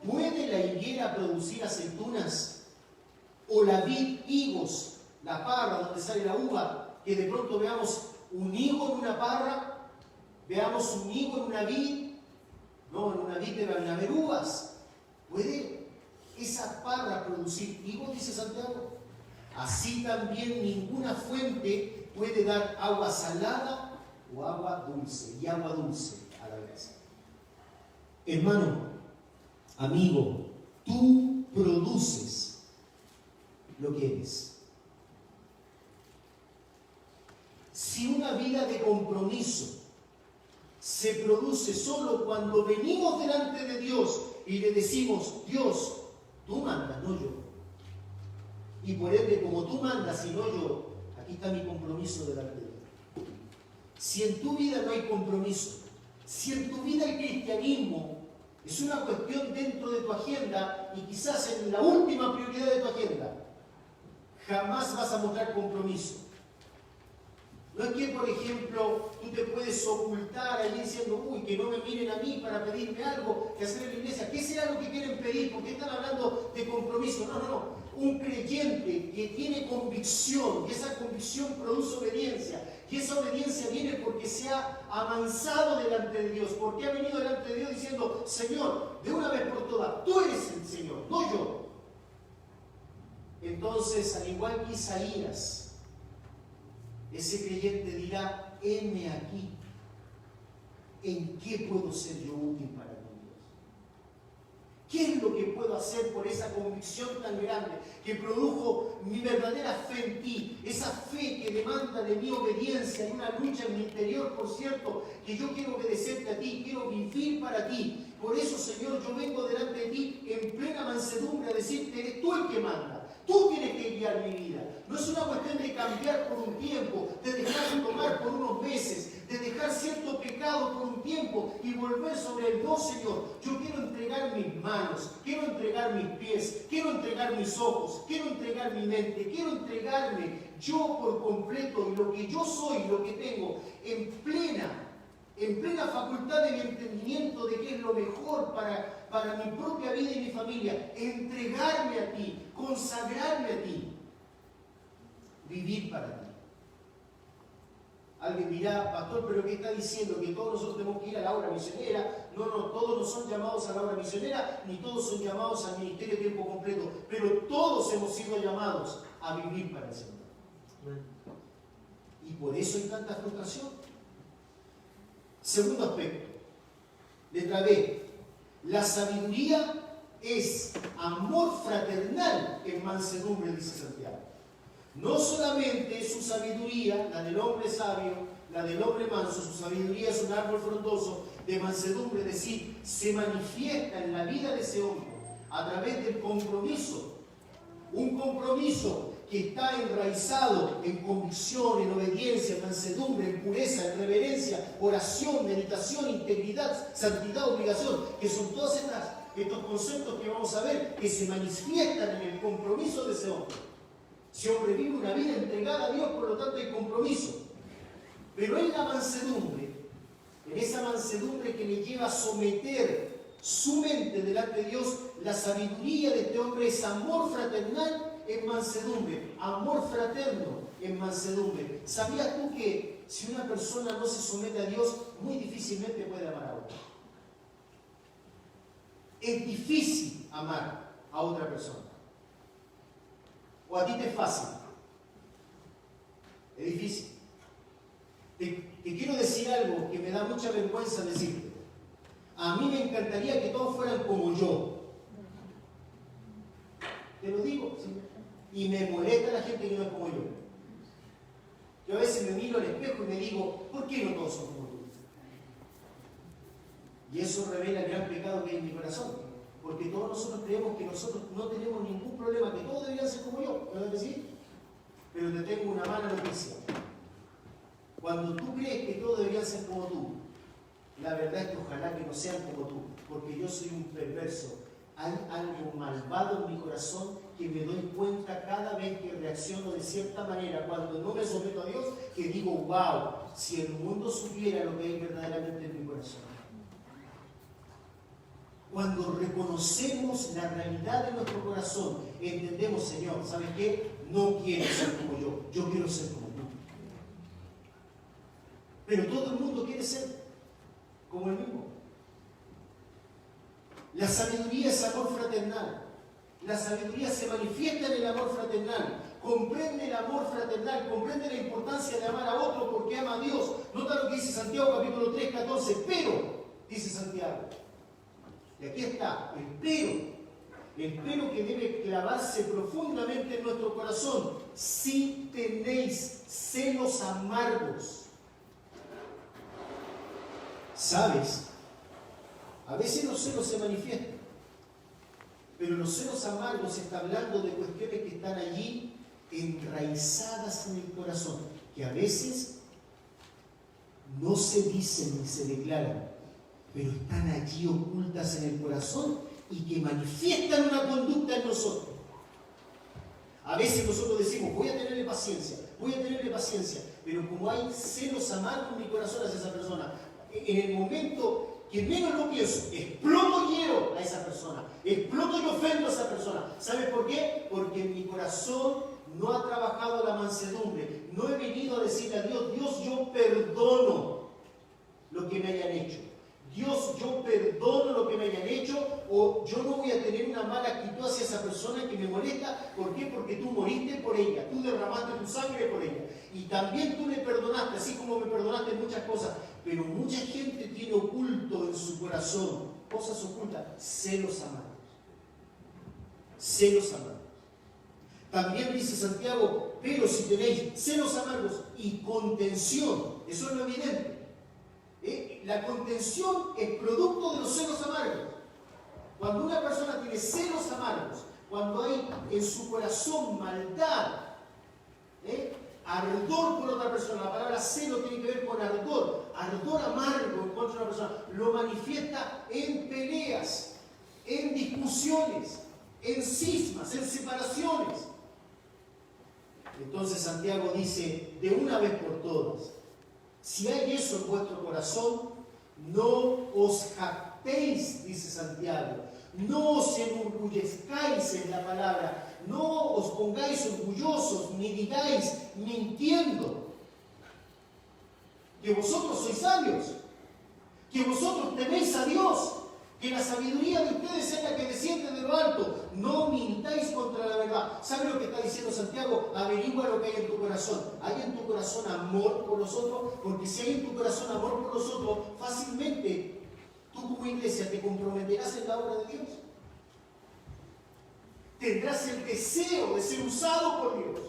¿Puede la higuera producir aceitunas? ¿O la vid higos, la parra donde sale la uva, que de pronto veamos un higo en una parra, veamos un higo en una vid? No, en una vid deben haber uvas. ¿Puede esa parra producir higos, dice Santiago? Así también ninguna fuente puede dar agua salada o agua dulce, y agua dulce a la vez. Hermano, amigo, tú produces lo que eres. Si una vida de compromiso se produce solo cuando venimos delante de Dios y le decimos, Dios, tú mandas, no yo. Y por ende, como tú mandas y no yo, aquí está mi compromiso delante de Dios. Si en tu vida no hay compromiso, si en tu vida el cristianismo es una cuestión dentro de tu agenda y quizás en la última prioridad de tu agenda, jamás vas a mostrar compromiso. No es que, por ejemplo, tú te puedes ocultar ahí diciendo, uy, que no me miren a mí para pedirme algo que hacer en la iglesia. ¿Qué será lo que quieren pedir? ¿Por qué están hablando de compromiso? No. Un creyente que tiene convicción, y esa convicción produce obediencia, y esa obediencia viene porque se ha avanzado delante de Dios, porque ha venido delante de Dios diciendo, Señor, de una vez por todas, tú eres el Señor, no yo. Entonces, al igual que Isaías, ese creyente dirá, heme aquí, ¿en qué puedo ser yo útil para ti, Dios? ¿Qué es lo que puedo hacer por esa convicción tan grande que produjo mi verdadera fe en ti? Esa fe que demanda de mi obediencia, en una lucha en mi interior, por cierto, que yo quiero obedecerte a ti, quiero vivir para ti. Por eso, Señor, yo vengo delante de ti en plena mansedumbre a decirte, eres tú el que manda. Tú tienes que guiar mi vida. No es una cuestión de cambiar por un tiempo, de dejar de tomar por unos meses, de dejar cierto pecado por un tiempo y volver sobre él. No, Señor, yo quiero entregar mis manos, quiero entregar mis pies, quiero entregar mis ojos, quiero entregar mi mente, quiero entregarme yo por completo y lo que yo soy, lo que tengo, en plena facultad de mi entendimiento de qué es lo mejor para mi propia vida y mi familia, entregarme a ti, consagrarme a ti, vivir para ti. Alguien dirá, pastor, ¿pero qué está diciendo? ¿Que todos nosotros tenemos que ir a la obra misionera? No, todos no son llamados a la obra misionera, ni todos son llamados al ministerio de tiempo completo, pero todos hemos sido llamados a vivir para el Señor. Y por eso hay tanta frustración. Segundo aspecto, letra B, la sabiduría es amor fraternal en mansedumbre, dice Santiago. No solamente es su sabiduría, la del hombre sabio, la del hombre manso, su sabiduría es un árbol frondoso de mansedumbre, es decir, se manifiesta en la vida de ese hombre a través del compromiso, un compromiso que está enraizado en convicción, en obediencia, en mansedumbre, en pureza, en reverencia, oración, meditación, integridad, santidad, obligación, que son todos estos conceptos que vamos a ver que se manifiestan en el compromiso de ese hombre. Ese hombre vive una vida entregada a Dios, por lo tanto hay compromiso. Pero en la mansedumbre, en esa mansedumbre que le lleva a someter su mente delante de Dios, la sabiduría de este hombre es amor fraternal en mansedumbre, amor fraterno en mansedumbre. ¿Sabías tú que si una persona no se somete a Dios, muy difícilmente puede amar a otra? Es difícil amar a otra persona. ¿O a ti te es fácil? Es difícil. Te quiero decir algo que me da mucha vergüenza decirte. A mí me encantaría que todos fueran como yo. Te lo digo, ¿sí? Y me molesta la gente que no es como yo. Yo a veces me miro al espejo y me digo, ¿por qué no todos son como tú? Y eso revela el gran pecado que hay en mi corazón. Porque todos nosotros creemos que nosotros no tenemos ningún problema, que todos deberían ser como yo, ¿verdad que sí? Pero te tengo una mala noticia. Cuando tú crees que todos deberían ser como tú, la verdad es que ojalá que no sean como tú, porque yo soy un perverso. Hay algo malvado en mi corazón que me doy cuenta cada vez que reacciono de cierta manera, cuando no me someto a Dios, que digo, wow, si el mundo supiera lo que hay verdaderamente en mi corazón. Cuando reconocemos la realidad de nuestro corazón, entendemos, Señor, ¿sabes qué? No quiero ser como yo quiero ser como tú. Pero todo el mundo quiere ser como el mismo. La sabiduría es amor fraternal. La sabiduría se manifiesta en el amor fraternal. Comprende el amor fraternal, comprende la importancia de amar a otro porque ama a Dios. Nota lo que dice Santiago capítulo 3, 14. Pero, dice Santiago, y aquí está, el pero que debe clavarse profundamente en nuestro corazón. Si tenéis celos amargos, ¿sabes? A veces los celos se manifiestan, pero los celos amargos se está hablando de cuestiones que están allí enraizadas en el corazón, que a veces no se dicen ni se declaran, pero están allí ocultas en el corazón y que manifiestan una conducta en nosotros. A veces nosotros decimos, voy a tenerle paciencia, pero como hay celos amargos en mi corazón hacia esa persona, en el momento que menos lo pienso, exploto y hiero a esa persona, exploto y ofendo a esa persona. ¿Sabes por qué? Porque en mi corazón no ha trabajado la mansedumbre. No he venido a decirle a Dios, Dios, yo perdono lo que me hayan hecho. Dios, yo perdono lo que me hayan hecho, o yo no voy a tener una mala actitud hacia esa persona que me molesta. ¿Por qué? Porque tú moriste por ella, tú derramaste tu sangre por ella. Y también tú le perdonaste, así como me perdonaste muchas cosas. Pero mucha gente tiene oculto en su corazón, cosas ocultas, celos amargos. Celos amargos. También dice Santiago, pero si tenéis celos amargos y contención, eso es lo evidente. La contención es producto de los celos amargos. Cuando una persona tiene celos amargos, cuando hay en su corazón maldad, ardor por otra persona, la palabra celo tiene que ver con ardor amargo en contra de una persona, lo manifiesta en peleas, en discusiones, en cismas, en separaciones. Entonces Santiago dice, de una vez por todas, si hay eso en vuestro corazón, no os jactéis, dice Santiago, no os enorgullezcáis en la palabra, no os pongáis orgullosos, ni digáis mintiendo, que vosotros sois sabios, que vosotros teméis a Dios, que la sabiduría de ustedes es la que desciende de lo alto. No mintáis contra la verdad. ¿Sabe lo que está diciendo Santiago? Averigua lo que hay en tu corazón. ¿Hay en tu corazón amor por los otros? Porque si hay en tu corazón amor por los otros, fácilmente tú como iglesia te comprometerás en la obra de Dios. Tendrás el deseo de ser usado por Dios,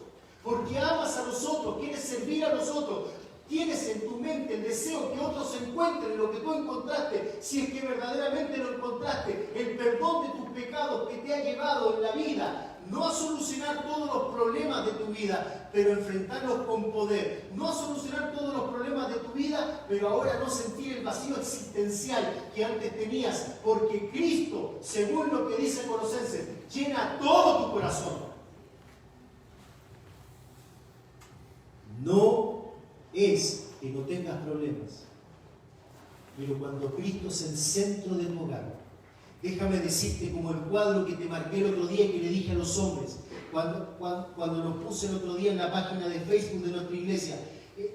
porque amas a los otros, quieres servir a los otros. Tienes en tu mente el deseo que otros encuentren lo que tú encontraste, si es que verdaderamente lo encontraste, el perdón de tus pecados que te ha llevado en la vida, no a solucionar todos los problemas de tu vida, pero enfrentarlos con poder, no a solucionar todos los problemas de tu vida, pero ahora no sentir el vacío existencial que antes tenías, porque Cristo, según lo que dice Colosenses, llena todo tu corazón. No es que no tengas problemas, pero cuando Cristo es el centro de tu hogar, déjame decirte como el cuadro que te marqué el otro día, que le dije a los hombres, cuando nos puse el otro día en la página de Facebook de nuestra iglesia,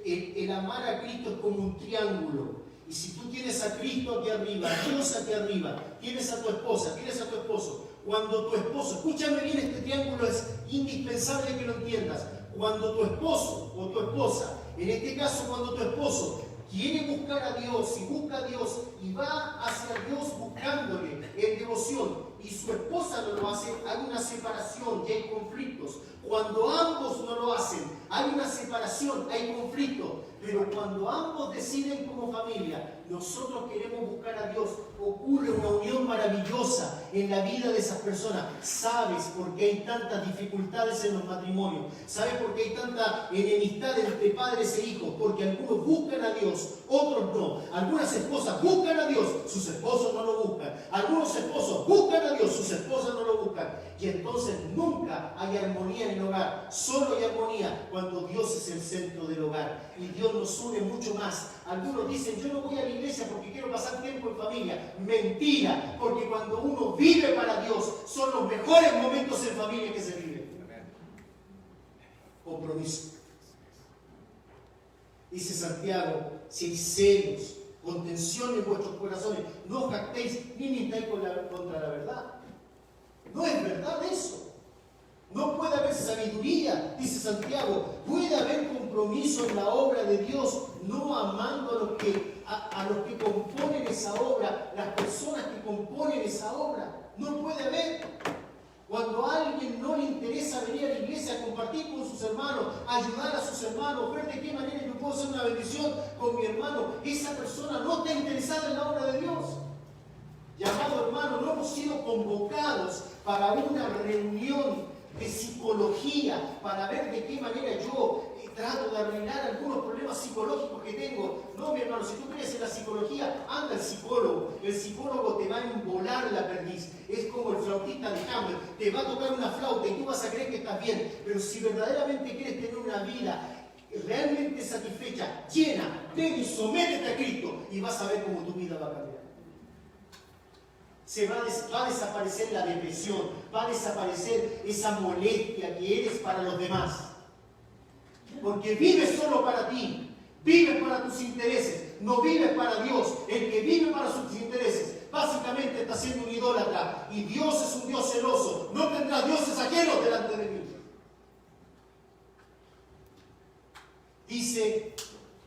el amar a Cristo es como un triángulo, y si tú tienes a Cristo aquí arriba, a Dios aquí arriba, tienes a tu esposa, tienes a tu esposo, cuando tu esposo, escúchame bien, este triángulo es indispensable que lo entiendas, cuando tu esposo o tu esposa, en este caso cuando tu esposo quiere buscar a Dios y busca a Dios y va hacia Dios buscándole en devoción y su esposa no lo hace, hay una separación y hay conflictos. hijos. Cuando ambos no lo hacen, hay una separación, hay conflicto. Pero cuando ambos deciden como familia, nosotros queremos buscar a Dios, ocurre una unión maravillosa en la vida de esas personas. ¿Sabes por qué hay tantas dificultades en los matrimonios? ¿Sabes por qué hay tanta enemistad entre padres e hijos? Porque algunos buscan a Dios, otros no. Algunas esposas buscan a Dios, sus esposos no lo buscan. Algunos esposos buscan a Dios, sus esposas no lo buscan. Y entonces nunca hay armonía en el hogar. Solo hay armonía cuando Dios es el centro del hogar. Y Dios nos une mucho más. Algunos dicen, yo no voy a la iglesia porque quiero pasar tiempo en familia. Mentira, porque cuando uno vive para Dios, son los mejores momentos en familia que se viven. Compromiso. Dice Santiago, si hay celos, contención en vuestros corazones, no os jactéis ni mintáis contra la verdad. No es verdad eso. No puede haber sabiduría, dice Santiago. Puede haber compromiso en la obra de Dios, no amando a los que componen esa obra, las personas que componen esa obra. No puede haber. Cuando a alguien no le interesa venir a la iglesia a compartir con sus hermanos, ayudar a sus hermanos, ver de qué manera yo puedo hacer una bendición con mi hermano, esa persona no está interesada en la obra de Dios. Y amado hermano, no hemos sido convocados para una reunión de psicología, para ver de qué manera yo trato de arreglar algunos problemas psicológicos que tengo. No, mi hermano, si tú crees en la psicología, anda al psicólogo. El psicólogo te va a embolar la perdiz. Es como el flautista de Hamlet. Te va a tocar una flauta y tú vas a creer que estás bien. Pero si verdaderamente quieres tener una vida realmente satisfecha, llena, ven y sométete a Cristo y vas a ver cómo tu vida va a cambiar. Va a desaparecer la depresión, va a desaparecer esa molestia que eres para los demás. Porque vives solo para ti, vives para tus intereses, no vives para Dios. El que vive para sus intereses, básicamente está siendo un idólatra. Y Dios es un Dios celoso, no tendrás dioses ajenos delante de mí. Dice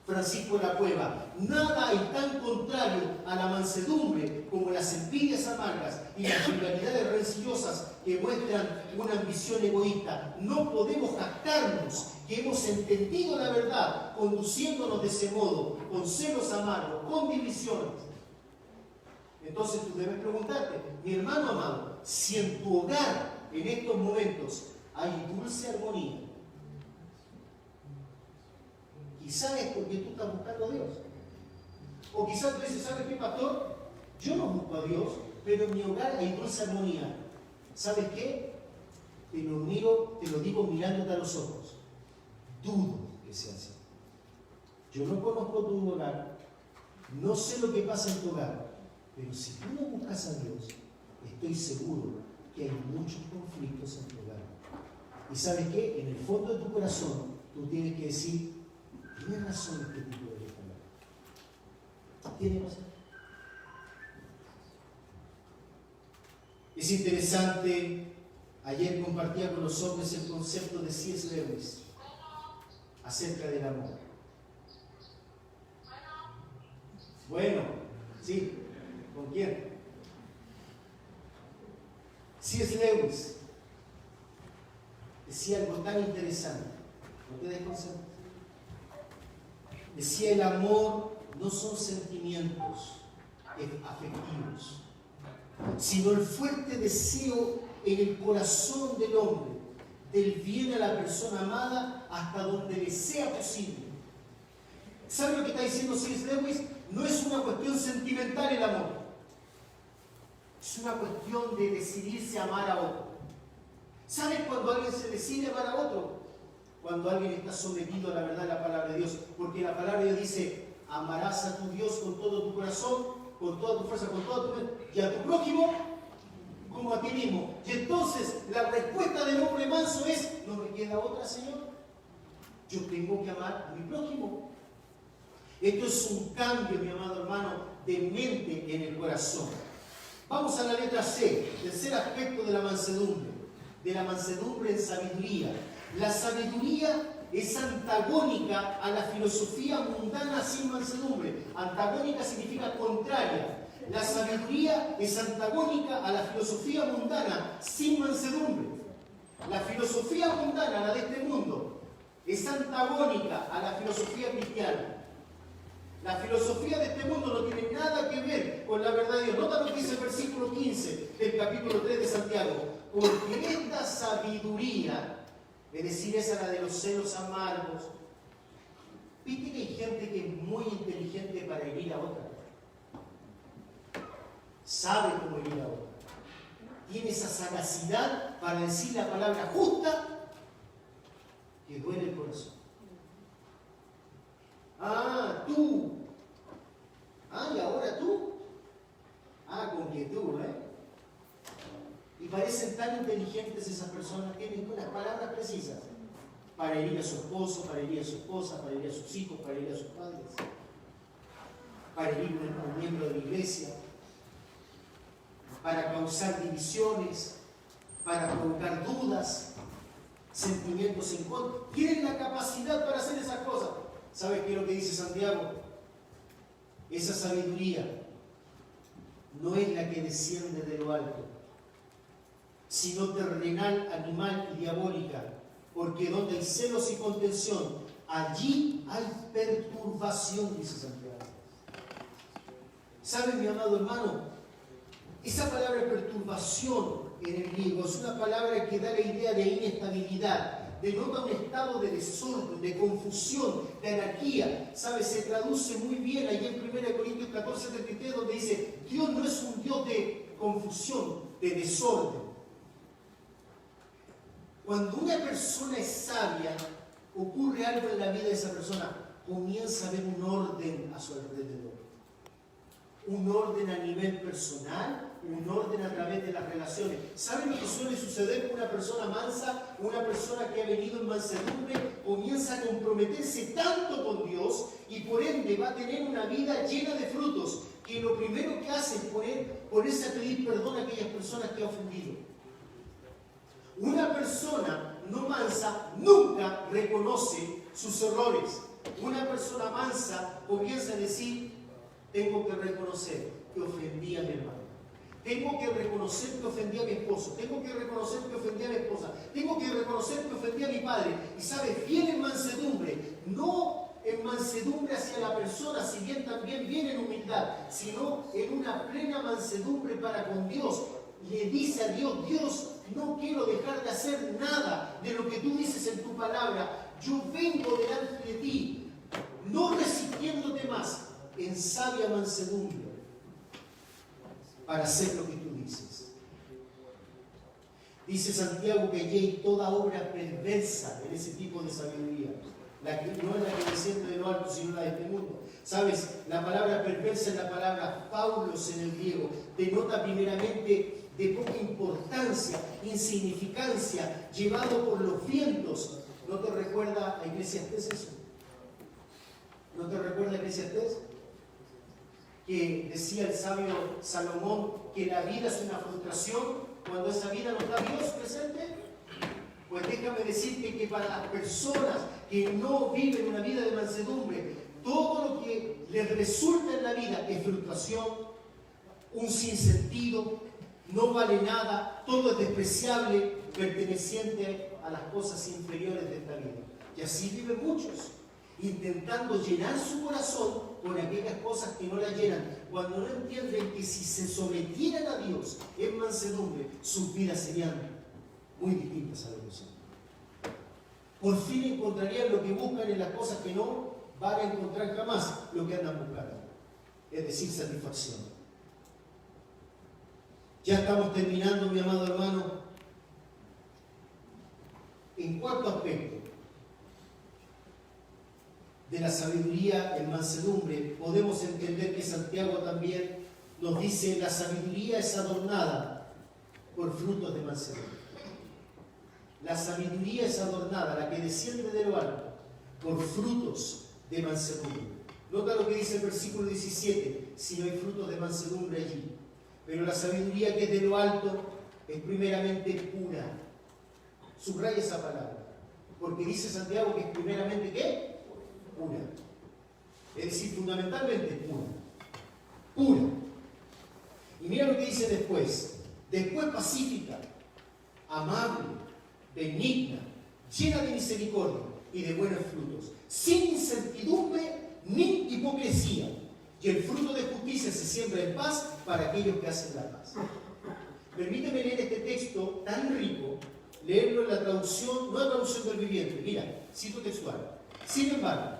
Francisco de la Cueva, nada hay tan contrario a la mansedumbre como las envidias amargas y las rivalidades rencillosas que muestran una ambición egoísta. No podemos jactarnos que hemos entendido la verdad conduciéndonos de ese modo, con celos amargos, con divisiones. Entonces tú debes preguntarte, mi hermano amado, si en tu hogar en estos momentos hay dulce armonía, quizás es porque tú estás buscando a Dios. O quizás tú dices, ¿sabes qué, pastor? Yo no busco a Dios, pero en mi hogar hay dulce armonía. ¿Sabes qué? Te lo digo mirándote a los ojos. Dudo que sea así. Yo no conozco tu hogar, no sé lo que pasa en tu hogar, pero si tú no buscas a Dios, estoy seguro que hay muchos conflictos en tu hogar. ¿Y sabes qué? En el fondo de tu corazón, tú tienes que decir, ¿tiene razón este tipo de palabras? ¿Tiene razón? Es interesante, ayer compartía con los hombres el concepto de C.S. Lewis acerca del amor. Bueno, sí, ¿con quién? C.S. Lewis decía algo tan interesante. ¿No te des concepto? Decía, el amor no son sentimientos afectivos, sino el fuerte deseo en el corazón del hombre del bien a la persona amada hasta donde le sea posible. ¿Sabe lo que está diciendo C.S. Lewis? No es una cuestión sentimental el amor, es una cuestión de decidirse a amar a otro. ¿Sabes cuando alguien se decide amar a otro? Cuando alguien está sometido a la verdad de la palabra de Dios, porque la palabra de Dios dice, amarás a tu Dios con todo tu corazón, con toda tu fuerza, con toda tu mente, y a tu prójimo como a ti mismo. Y entonces la respuesta del hombre manso es, ¿no me queda otra, Señor? Yo tengo que amar a mi prójimo. Esto es un cambio, mi amado hermano, de mente en el corazón. Vamos a la letra C, tercer aspecto de la mansedumbre en sabiduría. La sabiduría es antagónica a la filosofía mundana sin mansedumbre. Antagónica significa contraria. La sabiduría es antagónica a la filosofía mundana sin mansedumbre. la filosofía mundana, la de este mundo, es antagónica a la filosofía cristiana. La filosofía de este mundo no tiene nada que ver con la verdad de Dios. Nota lo que dice el versículo 15 del capítulo 3 de Santiago. Porque esta sabiduría, es decir, esa la de los celos amargos, viste que hay gente que es muy inteligente para herir a otra. Sabe cómo herir a otra. Tiene esa sagacidad para decir la palabra justa que duele el corazón. Ah, tú. Ah, y ahora tú. Ah, con que tú, Y parecen tan inteligentes esas personas, tienen unas palabras precisas para herir a su esposo, para herir a su esposa, para herir a sus hijos, para herir a sus padres, para herir a un miembro de la iglesia, para causar divisiones, para provocar dudas, sentimientos en contra. Tienen la capacidad para hacer esas cosas. ¿Sabes qué es lo que dice Santiago? Esa sabiduría no es la que desciende de lo alto, sino terrenal, animal y diabólica, porque donde hay celos y contención, allí hay perturbación, dice Santiago. ¿Sabe, mi amado hermano? Esa palabra perturbación en el griego es una palabra que da la idea de inestabilidad, denota un estado de desorden, de confusión, de anarquía. ¿Sabe? Se traduce muy bien ahí en 1 Corintios 14:33, donde dice: Dios no es un Dios de confusión, de desorden. Cuando una persona es sabia, ocurre algo en la vida de esa persona. Comienza a haber un orden a su alrededor. Un orden a nivel personal, un orden a través de las relaciones. ¿Saben lo que suele suceder con una persona mansa? Una persona que ha venido en mansedumbre comienza a comprometerse tanto con Dios y por ende va a tener una vida llena de frutos, que lo primero que hace es ponerse a pedir perdón a aquellas personas que ha ofendido. Una persona no mansa nunca reconoce sus errores. Una persona mansa comienza a decir: tengo que reconocer que ofendí a mi hermano. Tengo que reconocer que ofendí a mi esposo. Tengo que reconocer que ofendí a mi esposa. Tengo que reconocer que ofendí a mi padre. Y sabes, viene en mansedumbre. No en mansedumbre hacia la persona, si bien también viene en humildad, sino en una plena mansedumbre para con Dios. Le dice a Dios: Dios, no quiero dejar de hacer nada de lo que tú dices en tu palabra. Yo vengo delante de ti, no resistiéndote más, en sabia mansedumbre, para hacer lo que tú dices. Dice Santiago que allí hay toda obra perversa en ese tipo de sabiduría. No es la que desciende de lo alto, sino la de este mundo. ¿Sabes? La palabra perversa es la palabra paulos en el griego. Denota primeramente de poca importancia, insignificancia, llevado por los vientos. ¿No te recuerda a Eclesiastés eso? ¿No te recuerda a Eclesiastés? Que decía el sabio Salomón que la vida es una frustración cuando esa vida no está Dios presente. Pues déjame decirte que para las personas que no viven una vida de mansedumbre, todo lo que les resulta en la vida es frustración, un sinsentido, no vale nada, todo es despreciable, perteneciente a las cosas inferiores de esta vida. Y así viven muchos, intentando llenar su corazón con aquellas cosas que no la llenan, cuando no entienden que si se sometieran a Dios en mansedumbre, sus vidas serían muy distintas a la de nosotros. Por fin encontrarían lo que buscan en las cosas que no van a encontrar jamás lo que andan buscando, es decir, satisfacción. Ya estamos terminando, mi amado hermano. En cuarto aspecto de la sabiduría en mansedumbre, podemos entender que Santiago también nos dice: la sabiduría es adornada por frutos de mansedumbre. La sabiduría es adornada, la que desciende de lo alto, por frutos de mansedumbre. Nota lo que dice el versículo 17: si no hay frutos de mansedumbre allí. Pero la sabiduría que es de lo alto es primeramente pura. Subraya esa palabra, porque dice Santiago que es primeramente ¿qué? Pura. Es decir, fundamentalmente pura. Pura. Y mira lo que dice después. Después pacífica, amable, benigna, llena de misericordia y de buenos frutos, sin incertidumbre ni hipocresía. Y el fruto de justicia se siembra en paz para aquellos que hacen la paz. Permíteme leer este texto tan rico, leerlo en la traducción, no la traducción del viviente. Mira, cito textual. Sin embargo,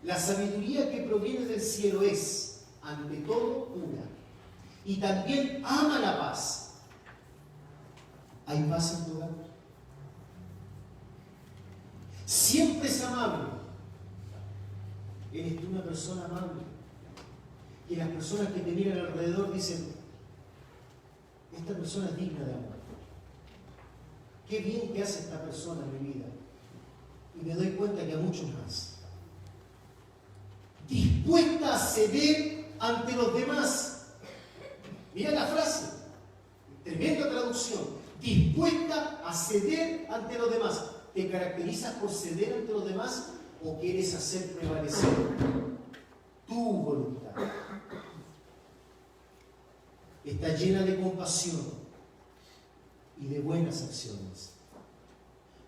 la sabiduría que proviene del cielo es, ante todo, pura. Y también ama la paz. ¿Hay paz en tu hogar? Siempre es amable. ¿Eres tú una persona amable? Y las personas que te miran alrededor dicen, esta persona es digna de amor. Qué bien que hace esta persona en mi vida. Y me doy cuenta que a muchos más. Dispuesta a ceder ante los demás. Mira la frase, tremenda traducción. Dispuesta a ceder ante los demás. ¿Te caracterizas por ceder ante los demás o quieres hacer prevalecer tu voluntad? Está llena de compasión y de buenas acciones.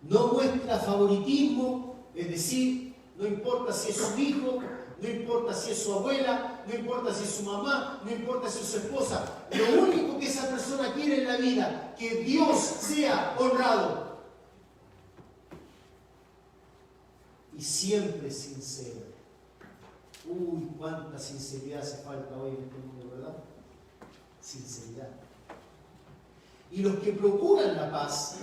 No muestra favoritismo, es decir, no importa si es su hijo, no importa si es su abuela, no importa si es su mamá, no importa si es su esposa. Lo único que esa persona quiere en la vida, que Dios sea honrado. Y siempre sincero. Uy, cuánta sinceridad hace falta hoy en este mundo, ¿verdad? Sinceridad. Y los que procuran la paz,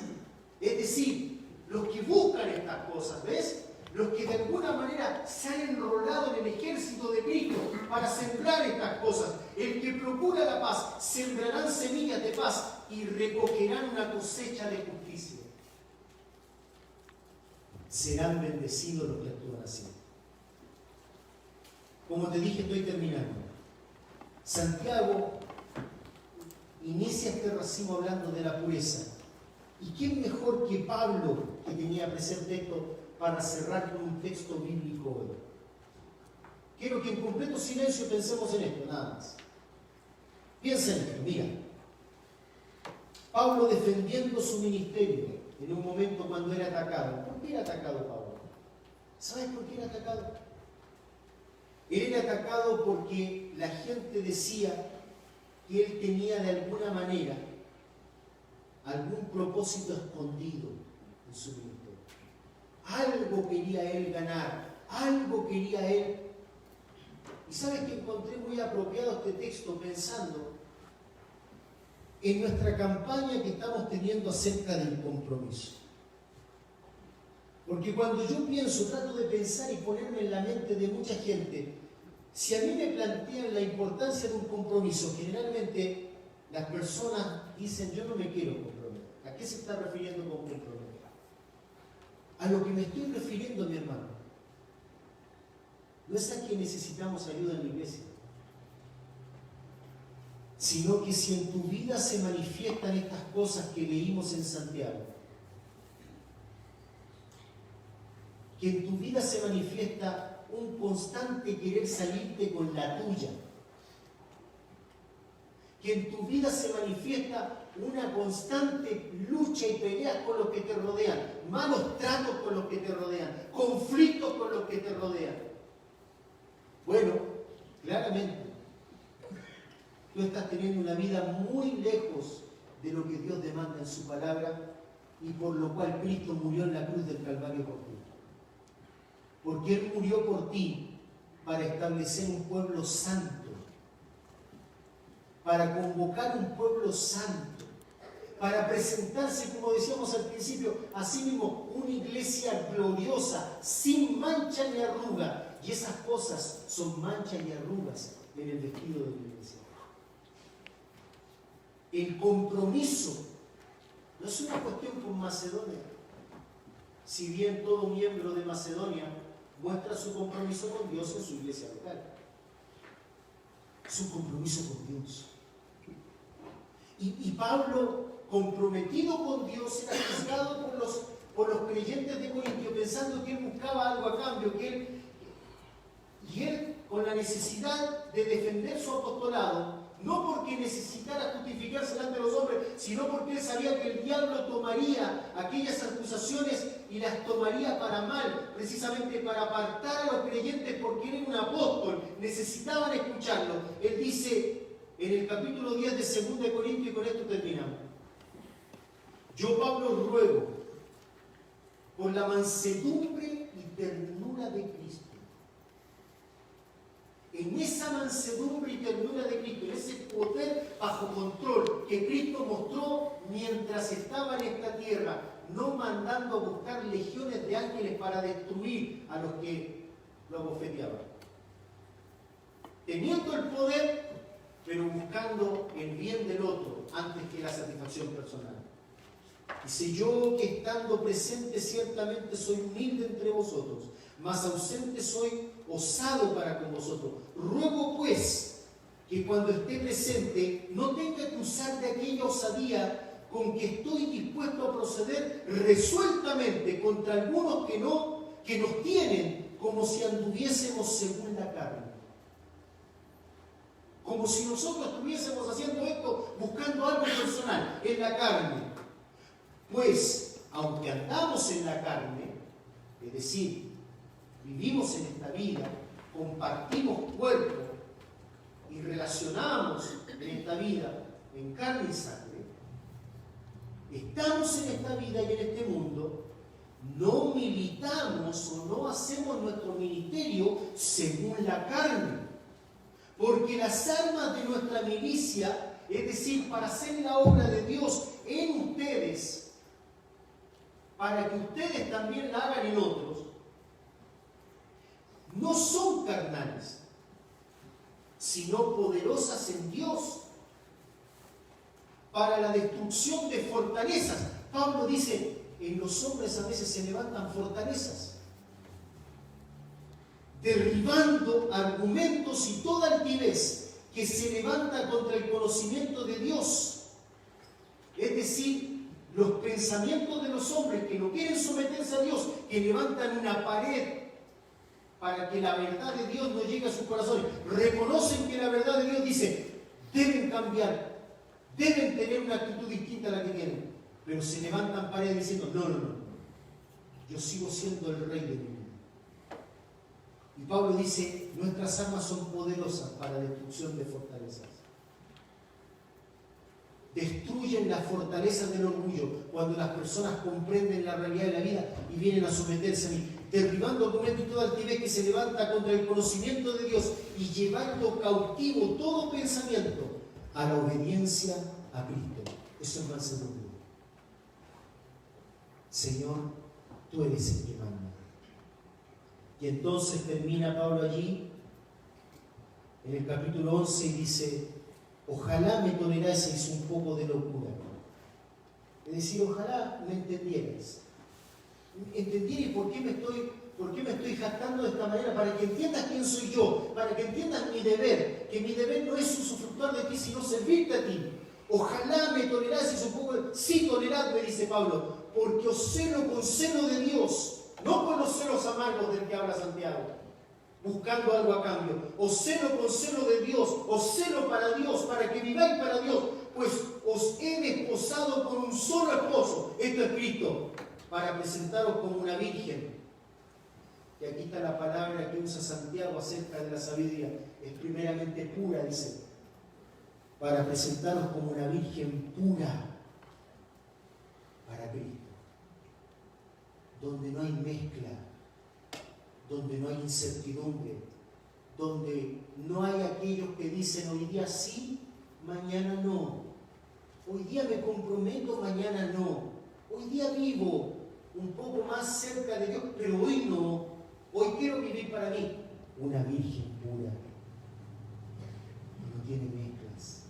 es decir, los que buscan estas cosas, ¿ves? Los que de alguna manera se han enrolado en el ejército de Cristo para sembrar estas cosas. El que procura la paz, sembrarán semillas de paz y recogerán una cosecha de justicia. Serán bendecidos los que actúan así. Como te dije, estoy terminando. Santiago inicia este racimo hablando de la pureza. ¿Y quién mejor que Pablo, que tenía presente esto, para cerrar con un texto bíblico hoy? Quiero que en completo silencio pensemos en esto, nada más. Piensa en esto, mira. Pablo defendiendo su ministerio en un momento cuando era atacado. ¿Por qué era atacado Pablo? ¿Sabes por qué era atacado? Él era atacado porque la gente decía que él tenía de alguna manera algún propósito escondido en su ministerio. Algo quería él ganar, algo quería él. Y sabes que encontré muy apropiado este texto pensando en nuestra campaña que estamos teniendo acerca del compromiso. Porque cuando yo pienso, trato de pensar y ponerme en la mente de mucha gente, si a mí me plantean la importancia de un compromiso, generalmente las personas dicen, yo no me quiero comprometer. ¿A qué se está refiriendo con comprometer? A lo que me estoy refiriendo, mi hermano, no es a que necesitamos ayuda en la iglesia, sino que si en tu vida se manifiestan estas cosas que leímos en Santiago, que en tu vida se manifiesta un constante querer salirte con la tuya, que en tu vida se manifiesta una constante lucha y pelea con los que te rodean, malos tratos con los que te rodean, conflictos con los que te rodean. Bueno, claramente, tú estás teniendo una vida muy lejos de lo que Dios demanda en su palabra y por lo cual Cristo murió en la cruz del Calvario por ti. Porque Él murió por ti para establecer un pueblo santo, para convocar un pueblo santo, para presentarse, como decíamos al principio, a sí mismo una iglesia gloriosa, sin mancha ni arruga. Y esas cosas son manchas y arrugas en el vestido de la iglesia. El compromiso no es una cuestión con Macedonia. Si bien todo miembro de Macedonia muestra su compromiso con Dios en su iglesia local. Su compromiso con Dios. Y Pablo, comprometido con Dios, era juzgado por los creyentes de Corintio, pensando que él buscaba algo a cambio, y él, con la necesidad de defender su apostolado, no porque necesitara justificarse delante de los hombres, sino porque él sabía que el diablo tomaría aquellas acusaciones y las tomaría para mal, precisamente para apartar a los creyentes, porque él era un apóstol, necesitaban escucharlo. Él dice en el capítulo 10 de 2 Corintios, y con esto terminamos: yo, Pablo, ruego por la mansedumbre y ternura de Cristo. En esa mansedumbre y ternura de Cristo, en ese poder bajo control que Cristo mostró mientras estaba en esta tierra, no mandando a buscar legiones de ángeles para destruir a los que lo abofeteaban. Teniendo el poder, pero buscando el bien del otro antes que la satisfacción personal. Dice: yo, que estando presente ciertamente soy humilde entre vosotros, mas ausente soy osado para con vosotros. Ruego pues que cuando esté presente no tenga que usar de aquella osadía con que estoy dispuesto a proceder resueltamente contra algunos que nos tienen como si anduviésemos según la carne. Como si nosotros estuviésemos haciendo esto buscando algo personal, en la carne. Pues, aunque andamos en la carne, es decir, vivimos en esta vida, compartimos cuerpo y relacionamos en esta vida en carne y sangre, estamos en esta vida y en este mundo, no militamos o no hacemos nuestro ministerio según la carne, porque las armas de nuestra milicia, es decir, para hacer la obra de Dios en ustedes, para que ustedes también la hagan en otros, no son carnales, sino poderosas en Dios para la destrucción de fortalezas. Pablo dice: en los hombres a veces se levantan fortalezas, derribando argumentos y toda altivez que se levanta contra el conocimiento de Dios. Es decir, los pensamientos de los hombres que no quieren someterse a Dios, que levantan una pared para que la verdad de Dios no llegue a sus corazones. Reconocen que la verdad de Dios dice: deben cambiar, deben tener una actitud distinta a la que tienen, pero se levantan paredes diciendo: no, yo sigo siendo el rey de mi vida. Y Pablo dice: nuestras armas son poderosas para la destrucción de fortalezas. Destruyen las fortalezas del orgullo cuando las personas comprenden la realidad de la vida y vienen a someterse a mí, derribando argumentos y toda altivez que se levanta contra el conocimiento de Dios y llevando cautivo todo pensamiento a la obediencia a Cristo. Eso es mansedumbre. Señor, tú eres el que manda. Y entonces termina Pablo allí en el capítulo 11 y dice: ojalá me toleraseis un poco de locura. Es decir, ojalá me entendierais. Entendierais por qué me estoy jactando de esta manera, para que entiendas quién soy yo, para que entiendas mi deber, que mi deber no es usufructuar de ti, sino servirte a ti. Ojalá me toleraseis un poco. Sí, toleradme, dice Pablo, porque os celo con celo de Dios, no con los celos amargos del que habla Santiago, buscando algo a cambio. Os celo con celo de Dios, os celo para Dios, para que viváis para Dios, pues os he desposado con un solo esposo, esto es Cristo, para presentaros como una virgen. Y aquí está la palabra que usa Santiago acerca de la sabiduría, es primeramente pura, dice, para presentaros como una virgen pura para Cristo, donde no hay mezcla, donde no hay incertidumbre, donde no hay aquellos que dicen hoy día sí, mañana no, hoy día me comprometo, mañana no, hoy día vivo un poco más cerca de Dios, pero hoy no, hoy quiero vivir para mí. Una virgen pura, no tiene mezclas.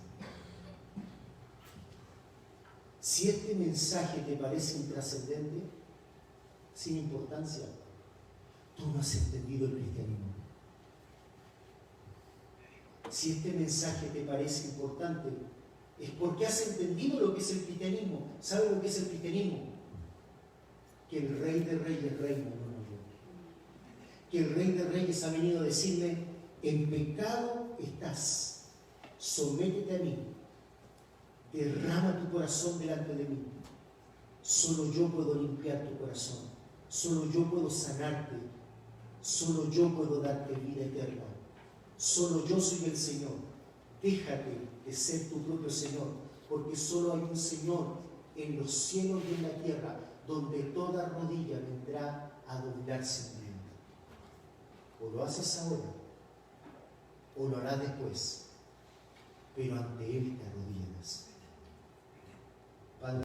Si este mensaje te parece intrascendente, sin importancia, tú no has entendido el cristianismo. Si este mensaje te parece importante, es porque has entendido lo que es el cristianismo. ¿Sabes lo que es el cristianismo? Que el Rey de Reyes reina, no yo. Que el Rey de Reyes ha venido a decirme: en pecado estás, sométete a mí, derrama tu corazón delante de mí. Solo yo puedo limpiar tu corazón, solo yo puedo sanarte, solo yo puedo darte vida eterna, solo yo soy el Señor. Déjate de ser tu propio Señor, porque solo hay un Señor en los cielos y en la tierra, donde toda rodilla vendrá a doblarse ante Él. O lo haces ahora, o lo harás después, pero ante Él te arrodillas.